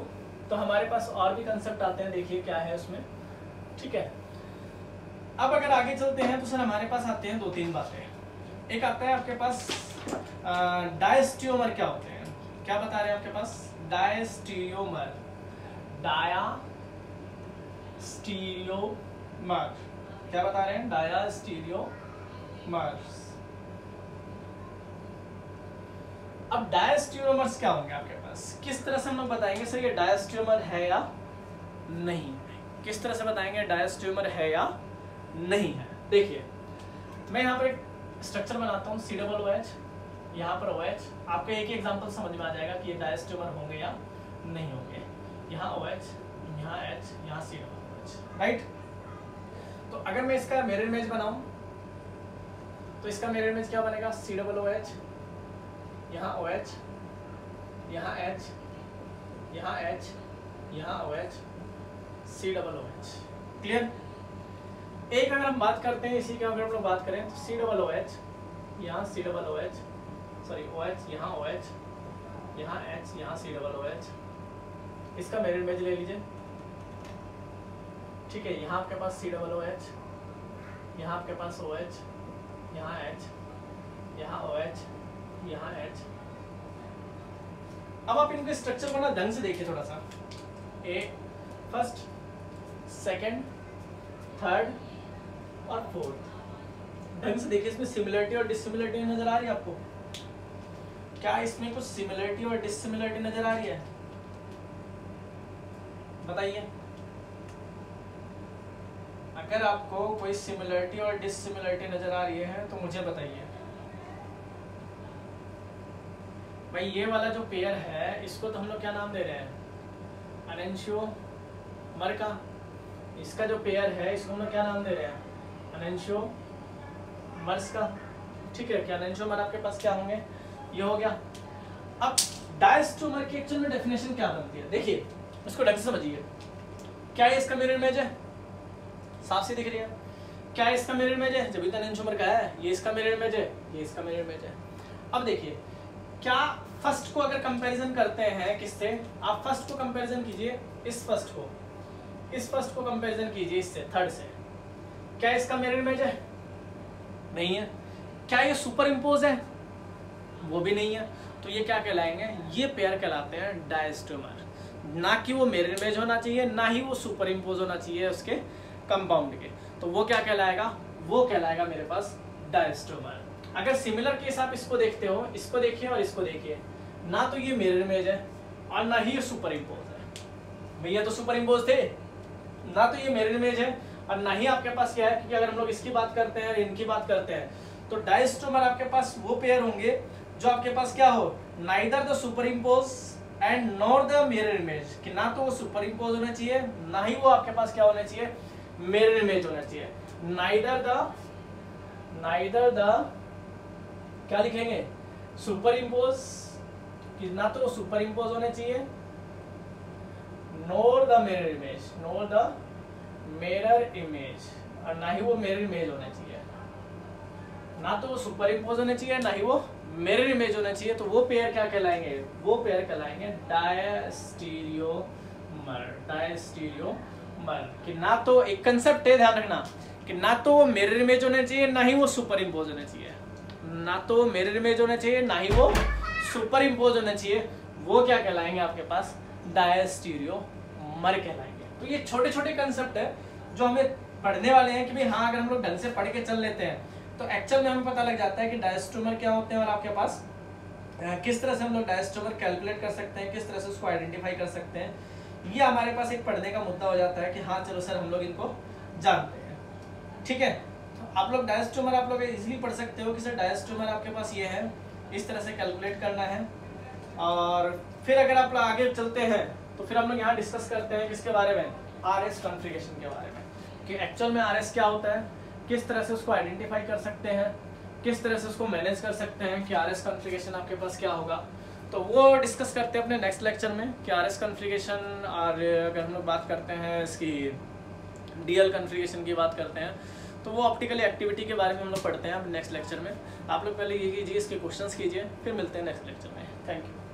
तो हमारे पास और भी कंसेप्ट आते हैं, देखिए क्या है उसमें। ठीक है, अब अगर आगे चलते हैं तो सर हमारे पास आते हैं दो तीन बातें। एक आता है आपके पास डायस्टियोमर क्या होते हैं, क्या बता रहे हैं आपके पास, डायस्टियोमर, क्या बता रहे हैं, डायस्टियोमर। अब डायस्टियोमर्स क्या होंगे आपके पास, किस तरह से हम लोग बताएंगे सर ये डायस्टियोमर है या नहीं, किस तरह से बताएंगे डायस्टियोमर है या नहीं है। देखिए मैं यहाँ पर एक स्ट्रक्चर बनाता हूँ COOH, यहाँ पर OH, आपको एक ही एग्जांपल समझ में आ जाएगा कि ये डायस्टियोमर होंगे या नहीं होंगे। यहाँ OH, यहाँ H, यहाँ COOH, राइट। तो अगर मैं इसका मिरर इमेज बनाऊं तो इसका मिरर इमेज क्या बनेगा, COOH, यहाँ OH, यहाँ H, यहाँ H, यहाँ OH, COOH। क्लियर। एक अगर हम बात करते हैं इसी की, अगर हम लोग बात करें तो COOH, यहाँ COOH, सॉरी OH, यहाँ OH, यहाँ H, यहाँ COOH, इसका मिरर इमेज ले लीजिए, ठीक है। यहाँ आपके पास COOH, यहाँ आपके पास OH, यहाँ H, यहाँ OH, यहाँ H। अब आप इनके स्ट्रक्चर को ना ढंग से देखिए थोड़ा सा, फर्स्ट, सेकंड, थर्ड और फोर्थ, ढंग से देखिए। इसमें सिमिलरिटी और डिसिमिलरिटी नजर आ रही है आपको? क्या इसमें कुछ सिमिलरिटी और डिसिमिलरिटी नजर आ रही है? बताइए। अगर आपको कोई सिमिलरिटी और डिसिमिलरिटी नजर आ रही है तो मुझे बताइए। भाई ये वाला जो पेयर है इसको तो हम लोग क्या नाम दे रहे हैं? एनेंशियोमर का। इसका जो पेयर है इसको हम लोग क्या नाम दे रहे हैं? एनेंशियोमर्स का, ठीक है। क्या एनेंशियोमर आपके पास क्या होंगे? ये हो गया। अब डायस्टोमर की एक्चुअल में डेफिनेशन क्या बनती है? देखिए इसको ढंग से समझिए। क्या है इसका मिरर इमेज है? साफ सी दिख रही है। क्या है इसका मिरर इमेज है? जब तो एनेंशियोमर का है, ये इसका मिरर इमेज है, ये इसका मिरर इमेज है। अब देखिए, क्या फर्स्ट को अगर कंपैरिजन करते हैं किससे? आप फर्स्ट को कंपैरिजन कीजिए, इस फर्स्ट को कंपैरिजन कीजिए इससे, थर्ड से। क्या इसका मिरर इमेज है? नहीं है। क्या ये सुपर इम्पोज है? वो भी नहीं है। तो ये क्या कहलाएंगे? ये पेयर कहलाते हैं डायस्टोमर। ना कि वो मिरर इमेज होना चाहिए, ना ही वो सुपर इम्पोज होना चाहिए उसके कंपाउंड के। तो वो क्या कहलाएगा? वो कहलाएगा मेरे पास डायस्टोमर। अगर सिमिलर केस आप इसको देखते हो, इसको देखिए और इसको देखिए, ना तो ये मिरर इमेज है और ना ही ये सुपर इम्पोज है। भैया तो सुपर इम्पोज थे, ना तो ये मिरर इमेज है और ना ही आपके पास क्या है, क्योंकि अगर हम लोग इसकी बात करते हैं और इनकी बात करते हैं तो डायस्टोमर आपके पास वो पेयर होंगे जो आपके पास क्या हो, neither the super impose and nor the mirror image, कि ना तो वो सुपर इम्पोज होना चाहिए, ना ही वो आपके पास क्या होना चाहिए, मिरर इमेज होना चाहिए। नाइदर द क्या लिखेंगे? सुपर इम्पोज, कि ना तो वो सुपर इम्पोज होने चाहिए, नोर द मिरर इमेज, और ना ही वो मिरर इमेज होना चाहिए। ना तो वो सुपर इम्पोज होने चाहिए, ना ही वो मिरर इमेज होना चाहिए। तो वो पेयर क्या कहलाएंगे? वो पेयर कहलाएंगे डायस्टीरियोमर। कि ना तो एक कंसेप्ट है, ध्यान रखना, कि ना तो वो मिरर इमेज होने चाहिए, ना ही वो सुपर इम्पोज होने चाहिए। ना तो मिरर इमेज होना चाहिए, ना ही वो सुपर इम्पोज होना चाहिए। वो क्या कहलाएंगे आपके पास? डायस्टीरियोमर कहलाएंगे। तो ये छोटे छोटे कंसेप्ट है जो हमें पढ़ने वाले हैं कि भाई हाँ, अगर हम लोग ढंग से पढ़ के चल लेते हैं तो एक्चुअल में हमें पता लग जाता है कि डायस्टोमर क्या होते हैं और आपके पास किस तरह से हम लोग डायस्टोमर कैलकुलेट कर सकते हैं, किस तरह से उसको आइडेंटिफाई कर सकते हैं। ये हमारे पास एक पढ़ने का मुद्दा हो जाता है कि हाँ चलो सर हम लोग इनको जानते हैं, ठीक है। आप लोग डायस्टोमर आप लोग इजीली पढ़ सकते हो कि सर डायस्टोमर आपके पास ये है, इस तरह से कैलकुलेट करना है। और फिर अगर आप आगे चलते हैं तो फिर हम लोग यहाँ डिस्कस करते हैं किसके बारे में? RS कॉन्फ़िगरेशन के बारे में, कि एक्चुअल में RS क्या होता है, किस तरह से उसको आइडेंटिफाई कर सकते हैं, किस तरह से उसको मैनेज कर सकते हैं, कि RS कॉन्फ़िगरेशन आपके पास क्या होगा। तो वो डिस्कस करते हैं अपने नेक्स्ट लेक्चर में कि RS कॉन्फ़िगरेशन। और अगर हम लोग बात करते हैं इसकी DL कॉन्फ़िगरेशन की बात करते हैं तो वो ऑप्टिकल एक्टिविटी के बारे में हम लोग पढ़ते हैं अब नेक्स्ट लेक्चर में। आप लोग पहले ये कीजिए, इसके क्वेश्चंस कीजिए, फिर मिलते हैं नेक्स्ट लेक्चर में। Thank you.